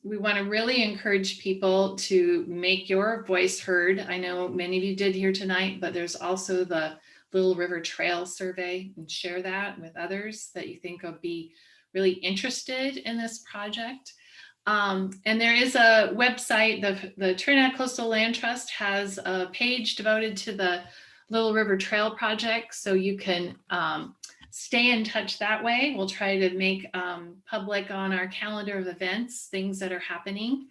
We want to really encourage people to make your voice heard. I know many of you did here tonight, but there's also the Little River Trail survey and share that with others that you think will be really interested in this project. And there is a website, the Trinidad Coastal Land Trust has a page devoted to the Little River Trail project, so you can stay in touch that way. We'll try to make public on our calendar of events, things that are happening.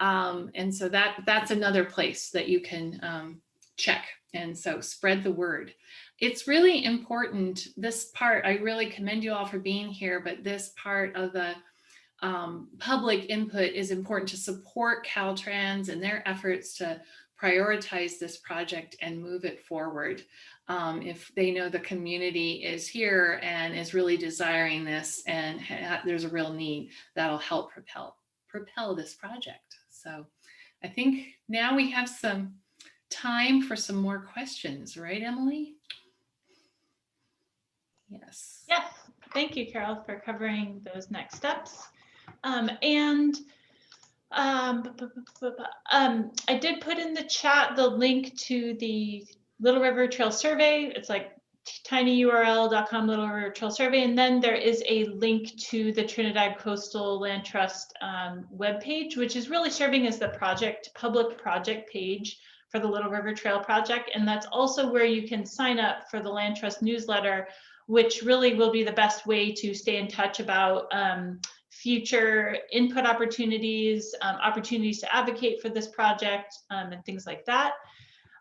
And so that's another place that you can check. And so spread the word. It's really important, this part, I really commend you all for being here, but this part of the public input is important to support Caltrans and their efforts to prioritize this project and move it forward. If they know the community is here and is really desiring this and there's a real need, that'll help propel this project. So I think now we have some time for some more questions, right, Emily? Yes. Yes, thank you, Carol, for covering those next steps. I did put in the chat the link to the Little River Trail survey. It's like tinyurl.com Little River Trail survey, and then there is a link to the Trinidad Coastal Land Trust webpage, which is really serving as the public project page for the Little River Trail project, and that's also where you can sign up for the Land Trust newsletter, which really will be the best way to stay in touch about future input opportunities, opportunities to advocate for this project, and things like that.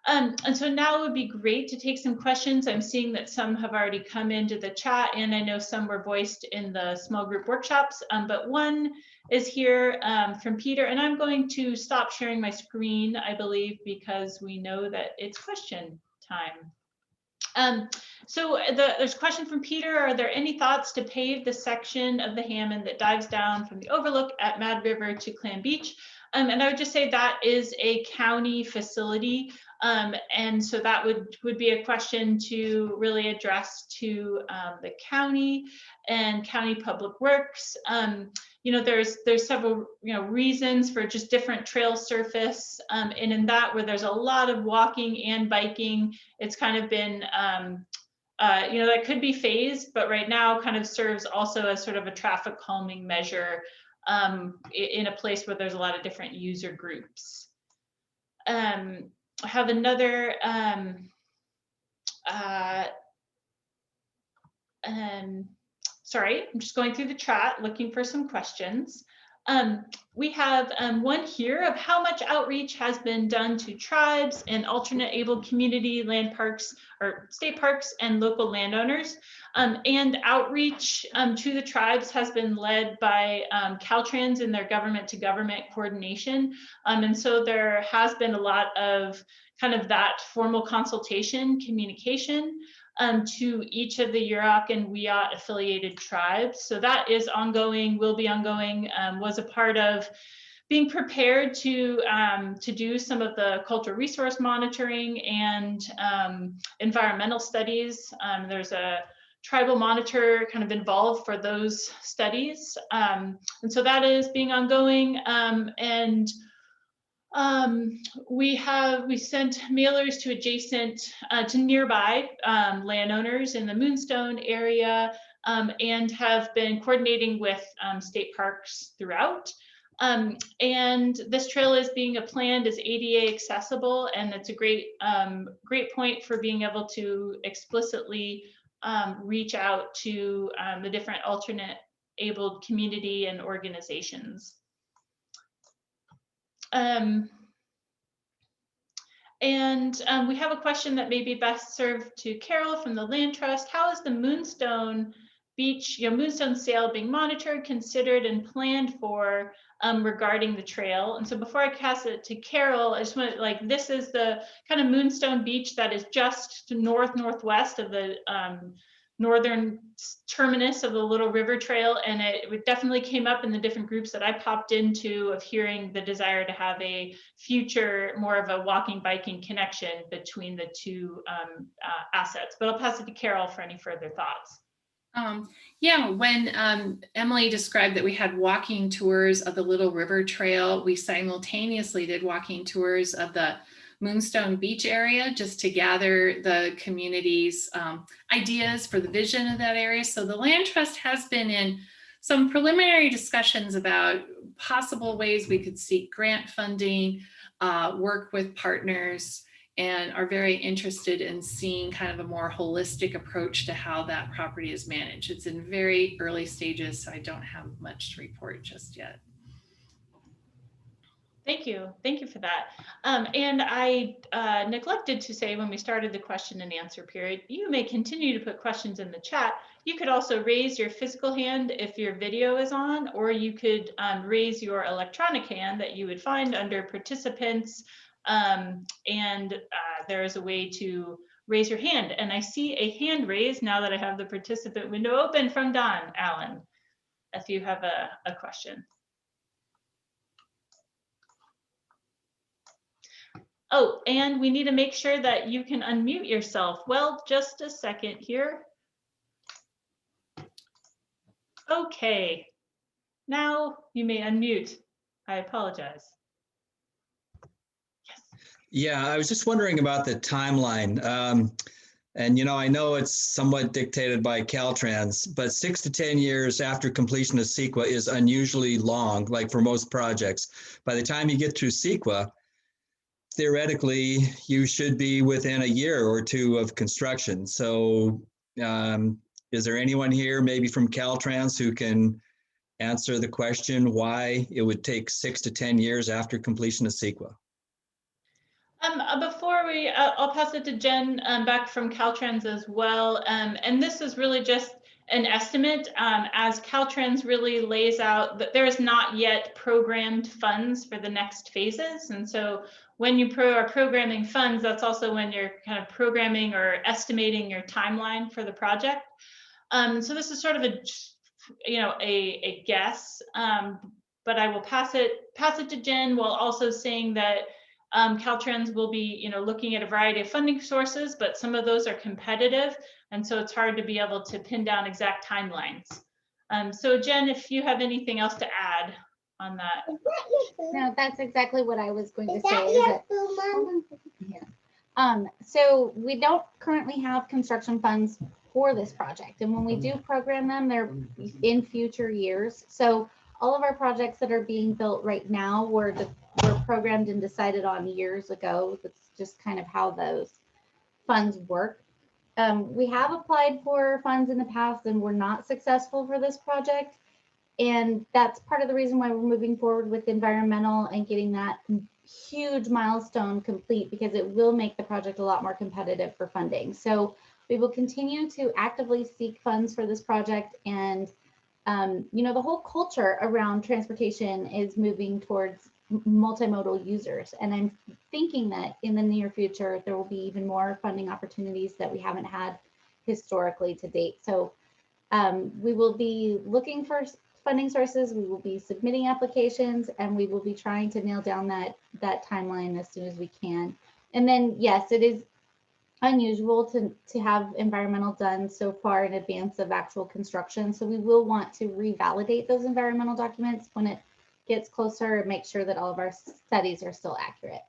And so now it would be great to take some questions. I'm seeing that some have already come into the chat, and I know some were voiced in the small group workshops, but one is here from Peter, and I'm going to stop sharing my screen, I believe, because we know that it's question time. So there's a question from Peter. Are there any thoughts to pave the section of the Hammond that dives down from the overlook at Mad River to Clam Beach? And I would just say that is a county facility. And so that would be a question to really address to the county and county public works. You know, there's several, you know, reasons for just different trail surface. And in that, where there's a lot of walking and biking, it's kind of been, you know, that could be phased, but right now kind of serves also as sort of a traffic calming measure in a place where there's a lot of different user groups. I have another sorry, I'm just going through the chat looking for some questions. We have one here of how much outreach has been done to tribes and alternate able community land parks or state parks and local landowners. And outreach to the tribes has been led by Caltrans in their government to government coordination. And so there has been a lot of kind of that formal consultation communication to each of the Yurok and Wiyot affiliated tribes. So that is ongoing, will be ongoing, was a part of being prepared to do some of the cultural resource monitoring and environmental studies. There's a tribal monitor kind of involved for those studies. And so that is being ongoing. We sent mailers to adjacent, to nearby landowners in the Moonstone area and have been coordinating with state parks throughout. And this trail is being planned as ADA accessible, and it's a great, great point for being able to explicitly reach out to the different alternate abled community and organizations. We have a question that may be best served to Carol from the Land Trust. How is the Moonstone Beach, Moonstone Sail being monitored, considered, and planned for regarding the trail? And so before I pass it to Carol, I just want to, like, this is the kind of Moonstone Beach that is just to northwest of the northern terminus of the Little River Trail, and it definitely came up in the different groups that I popped into of hearing the desire to have a future, more of a walking, biking connection between the two assets. But I'll pass it to Carol for any further thoughts. Yeah, when Emily described that we had walking tours of the Little River Trail, we simultaneously did walking tours of the Moonstone Beach area, just to gather the community's ideas for the vision of that area. So the Land Trust has been in some preliminary discussions about possible ways we could seek grant funding, work with partners, and are very interested in seeing kind of a more holistic approach to how that property is managed. It's in very early stages, so I don't have much to report just yet. Thank you for that. And I neglected to say when we started the question and answer period, you may continue to put questions in the chat. You could also raise your physical hand if your video is on, or you could raise your electronic hand that you would find under participants. There is a way to raise your hand. And I see a hand raised now that I have the participant window open from Don Allen, if you have a question. Oh, and we need to make sure that you can unmute yourself. Well, just a second here. Okay, now you may unmute. I apologize. Yeah, I was just wondering about the timeline. And, you know, I know it's somewhat dictated by Caltrans, but 6 to 10 years after completion of CEQA is unusually long, like for most projects. By the time you get through CEQA, theoretically, you should be within a year or two of construction. So is there anyone here, maybe from Caltrans, who can answer the question why it would take 6 to 10 years after completion of CEQA? Before I'll pass it to Jen back from Caltrans as well. And this is really just an estimate as Caltrans really lays out that there is not yet programmed funds for the next phases. And so when you are programming funds, that's also when you're kind of programming or estimating your timeline for the project. So this is sort of a guess, but I will pass it to Jen while also saying that Caltrans will be, looking at a variety of funding sources, but some of those are competitive, and so it's hard to be able to pin down exact timelines. So Jen, if you have anything else to add on that. No, that's exactly what I was going to say. So we don't currently have construction funds for this project, and when we do program them, they're in future years. So all of our projects that are being built right now were programmed and decided on years ago. That's just kind of how those funds work. We have applied for funds in the past and were not successful for this project. And that's part of the reason why we're moving forward with environmental and getting that huge milestone complete, because it will make the project a lot more competitive for funding. So we will continue to actively seek funds for this project. And the whole culture around transportation is moving towards multimodal users. And I'm thinking that in the near future, there will be even more funding opportunities that we haven't had historically to date. So we will be looking for funding sources, we will be submitting applications, and we will be trying to nail down that timeline as soon as we can. And then, yes, it is unusual to have environmental done so far in advance of actual construction. So we will want to revalidate those environmental documents when it gets closer and make sure that all of our studies are still accurate.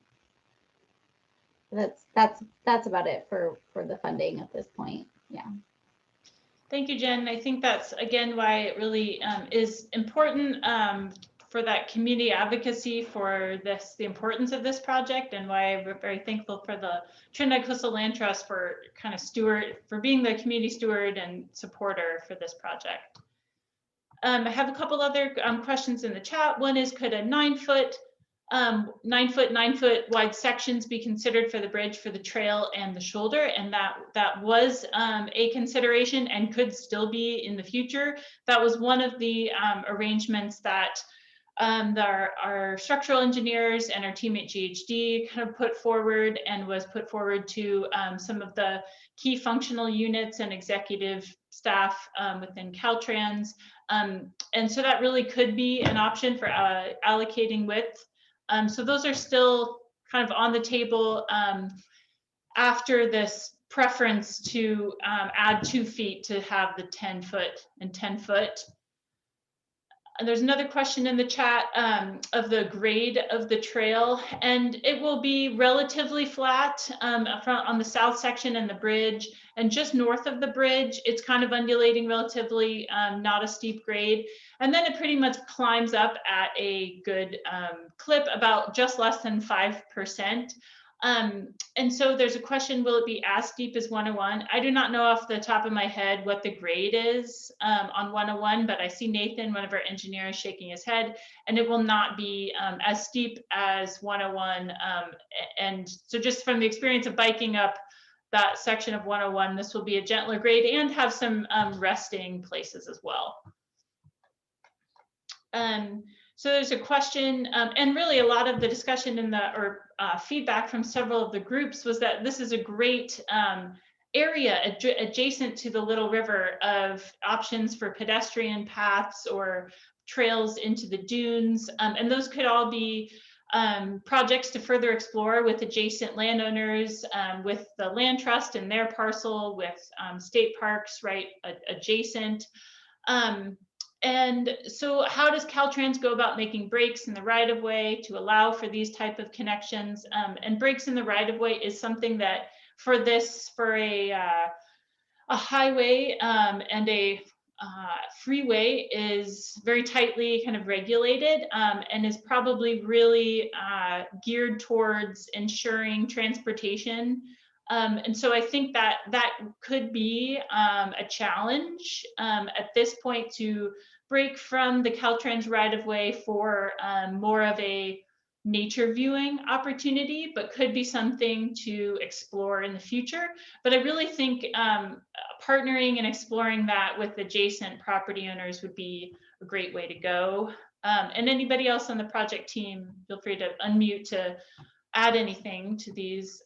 That's about it for the funding at this point. Yeah. Thank you, Jen. I think that's, again, why it really is important for that community advocacy for the importance of this project, and why we're very thankful for the Trinidad Coastal Land Trust for being the community steward and supporter for this project. I have a couple other questions in the chat. One is, could a 9 foot wide sections be considered for the bridge for the trail and the shoulder? And that was a consideration and could still be in the future. That was one of the arrangements that our structural engineers and our team at GHD kind of put forward, and was put forward to some of the key functional units and executive staff within Caltrans. And so that really could be an option for allocating width. So those are still kind of on the table after this preference to add 2 feet to have the 10 foot and 10 foot. there's another question in the chat of the grade of the trail, and it will be relatively flat on the south section and the bridge, and just north of the bridge, it's kind of undulating relatively, not a steep grade. And then it pretty much climbs up at a good clip, about just less than 5%. And so there's a question, will it be as steep as 101? I do not know off the top of my head what the grade is on 101, but I see Nathan, one of our engineers, shaking his head, and it will not be as steep as 101. And so just from the experience of biking up that section of 101, this will be a gentler grade and have some resting places as well. So there's a question, and really a lot of the discussion in the, feedback from several of the groups was that this is a great area adjacent to the Little River of options for pedestrian paths or trails into the dunes. And those could all be projects to further explore with adjacent landowners, with the land trust and their parcel, with state parks right adjacent. And so how does Caltrans go about making breaks in the right-of-way to allow for these type of connections? And breaks in the right-of-way is something that for a highway and a freeway is very tightly kind of regulated, and is probably really geared towards ensuring transportation. And so I think that that could be a challenge at this point to break from the Caltrans right-of-way for more of a nature viewing opportunity, but could be something to explore in the future. But I really think partnering and exploring that with adjacent property owners would be a great way to go. And anybody else on the project team, feel free to unmute to add anything to these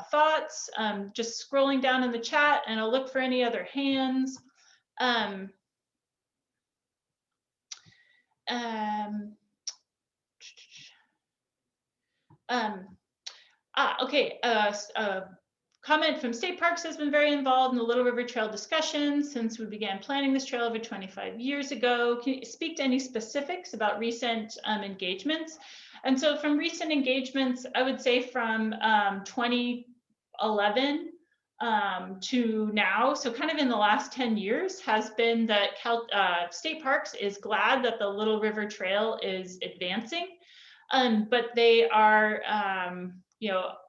thoughts. Just scrolling down in the chat, and I'll look for any other hands. Okay, comment from State Parks has been very involved in the Little River Trail discussion since we began planning this trail over 25 years ago. Can you speak to any specifics about recent engagements? And so from recent engagements, I would say from 2011 to now, so kind of in the last 10 years, has been that State Parks is glad that the Little River Trail is advancing, but they are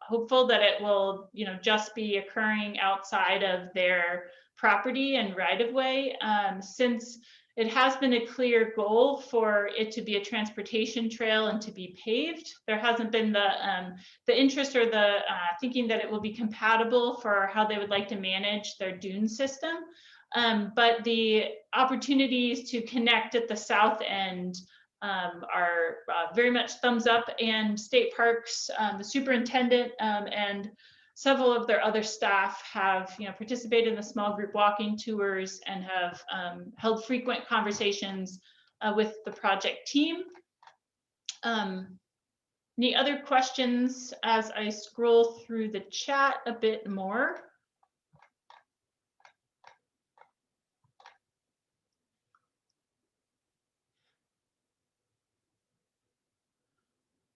hopeful that it will just be occurring outside of their property and right-of-way, since it has been a clear goal for it to be a transportation trail and to be paved. There hasn't been the interest or the thinking that it will be compatible for how they would like to manage their dune system. But the opportunities to connect at the south end are very much thumbs up, and State Parks, the superintendent and several of their other staff have participated in the small group walking tours and have held frequent conversations with the project team. Any other questions as I scroll through the chat a bit more?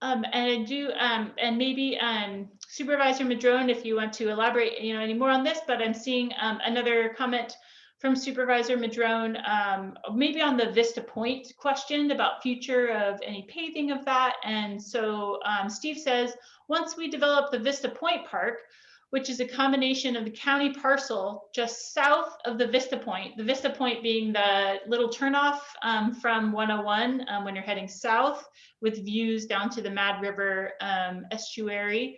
And I do, and maybe Supervisor Madrone, if you want to elaborate, any more on this, but I'm seeing another comment from Supervisor Madrone, maybe on the Vista Point question about future of any paving of that. And so Steve says, once we develop the Vista Point Park, which is a combination of the county parcel just south of the Vista Point being the little turnoff from 101 when you're heading south with views down to the Mad River estuary.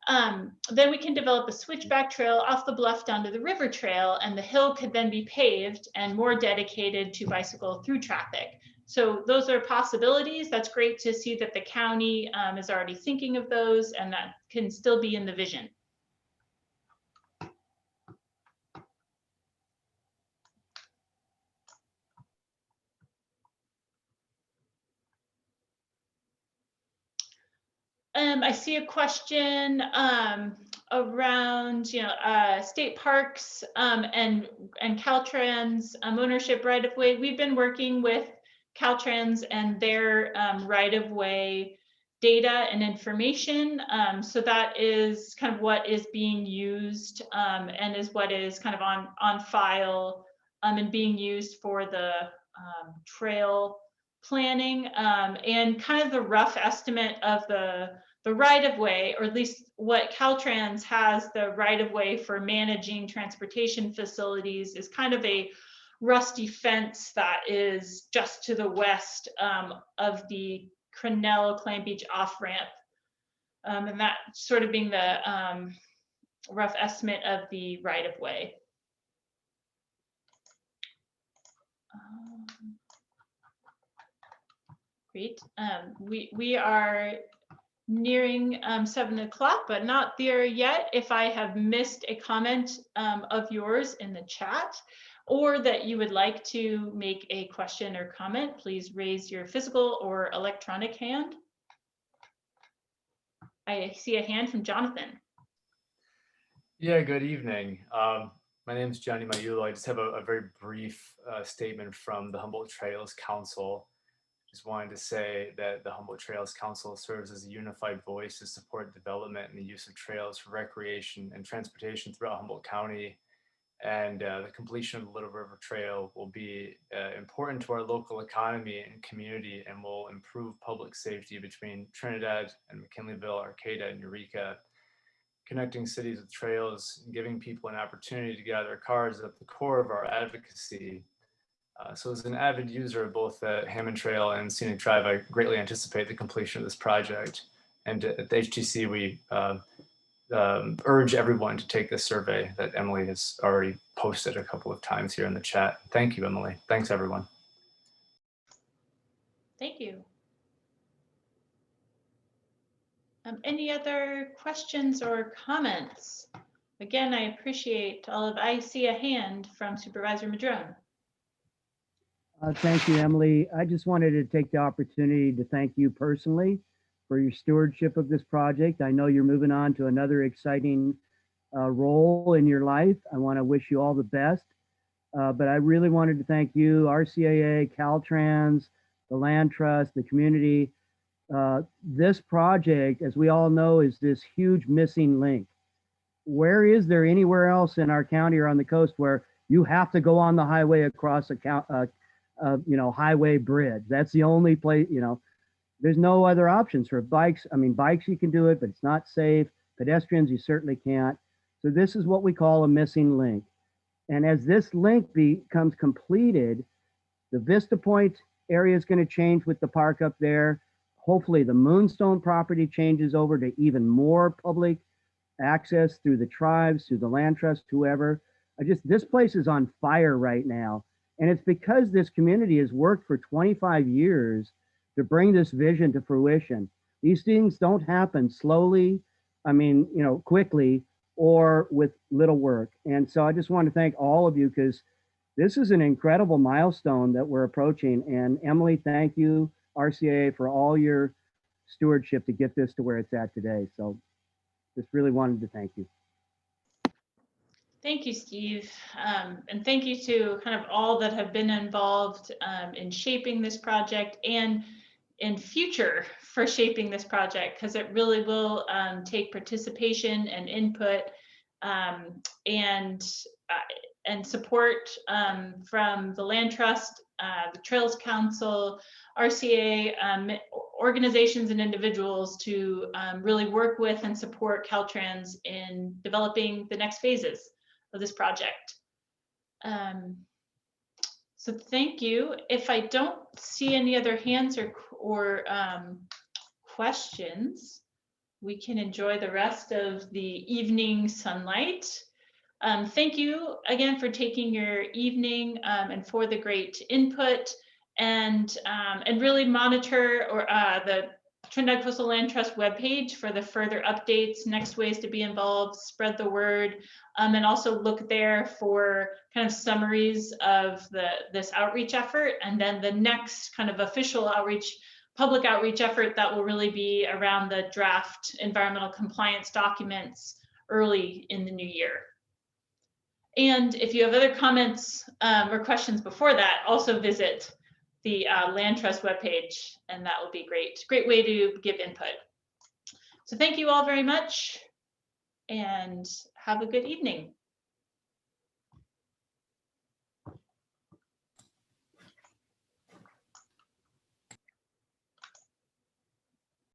Then we can develop a switchback trail off the bluff down to the river trail, and the hill could then be paved and more dedicated to bicycle through traffic. So those are possibilities. That's great to see that the county is already thinking of those, and that can still be in the vision. I see a question around state parks and Caltrans ownership right of way. We've been working with Caltrans and their right-of-way data and information. So that is kind of what is being used and is what is kind of on file and being used for the trail planning, and kind of the rough estimate of the right-of-way, or at least what Caltrans has the right-of-way for managing transportation facilities, is kind of a rusty fence that is just to the west of the Crenell Clam Beach off-ramp. And that sort of being the rough estimate of the right-of-way. Great. We are nearing 7 o'clock, but not there yet. If I have missed a comment of yours in the chat, or that you would like to make a question or comment, please raise your physical or electronic hand. I see a hand from Jonathan. Yeah, good evening. My name is Johnny Mayulo. I just have a very brief statement from the Humboldt Trails Council. Just wanted to say that the Humboldt Trails Council serves as a unified voice to support development and the use of trails for recreation and transportation throughout Humboldt County. And the completion of the Little River Trail will be important to our local economy and community, and will improve public safety between Trinidad and McKinleyville, Arcata, and Eureka. Connecting cities with trails and giving people an opportunity to get out of their cars is at the core of our advocacy. So as an avid user of both the Hammond Trail and Scenic Drive, I greatly anticipate the completion of this project. And at the HTC, we urge everyone to take this survey that Emily has already posted a couple of times here in the chat. Thank you, Emily. Thanks, everyone. Thank you. Any other questions or comments? Again, I appreciate all of, I see a hand from Supervisor Madrone. Thank you, Emily. I just wanted to take the opportunity to thank you personally for your stewardship of this project. I know you're moving on to another exciting role in your life. I want to wish you all the best. But I really wanted to thank you, RCAA, Caltrans, the Land Trust, the community. This project, as we all know, is this huge missing link. Where is there anywhere else in our county or on the coast where you have to go on the highway across a highway bridge? That's the only place, there's no other options for bikes. I mean, bikes, you can do it, but it's not safe. Pedestrians, you certainly can't. So this is what we call a missing link. And as this link becomes completed, the Vista Point area is going to change with the park up there. Hopefully the Moonstone property changes over to even more public access through the tribes, through the Land Trust, whoever. This place is on fire right now. And it's because this community has worked for 25 years to bring this vision to fruition. These things don't happen slowly, quickly, or with little work. And so I just want to thank all of you, because this is an incredible milestone that we're approaching. And Emily, thank you, RCAA, for all your stewardship to get this to where it's at today. So just really wanted to thank you. Thank you, Steve. And thank you to kind of all that have been involved in shaping this project and in future for shaping this project, because it really will take participation and input and support from the Land Trust, the Trails Council, RCA, organizations and individuals to really work with and support Caltrans in developing the next phases of this project. So thank you. If I don't see any other hands or questions, we can enjoy the rest of the evening sunlight. Thank you again for taking your evening and for the great input, and really monitor the Trinidad Coastal Land Trust webpage for the further updates, next ways to be involved, spread the word, and also look there for kind of summaries of this outreach effort, and then the next kind of official outreach, public outreach effort that will really be around the draft environmental compliance documents early in the new year. And if you have other comments or questions before that, also visit the Land Trust webpage, and that will be great. Great way to give input. So thank you all very much, and have a good evening.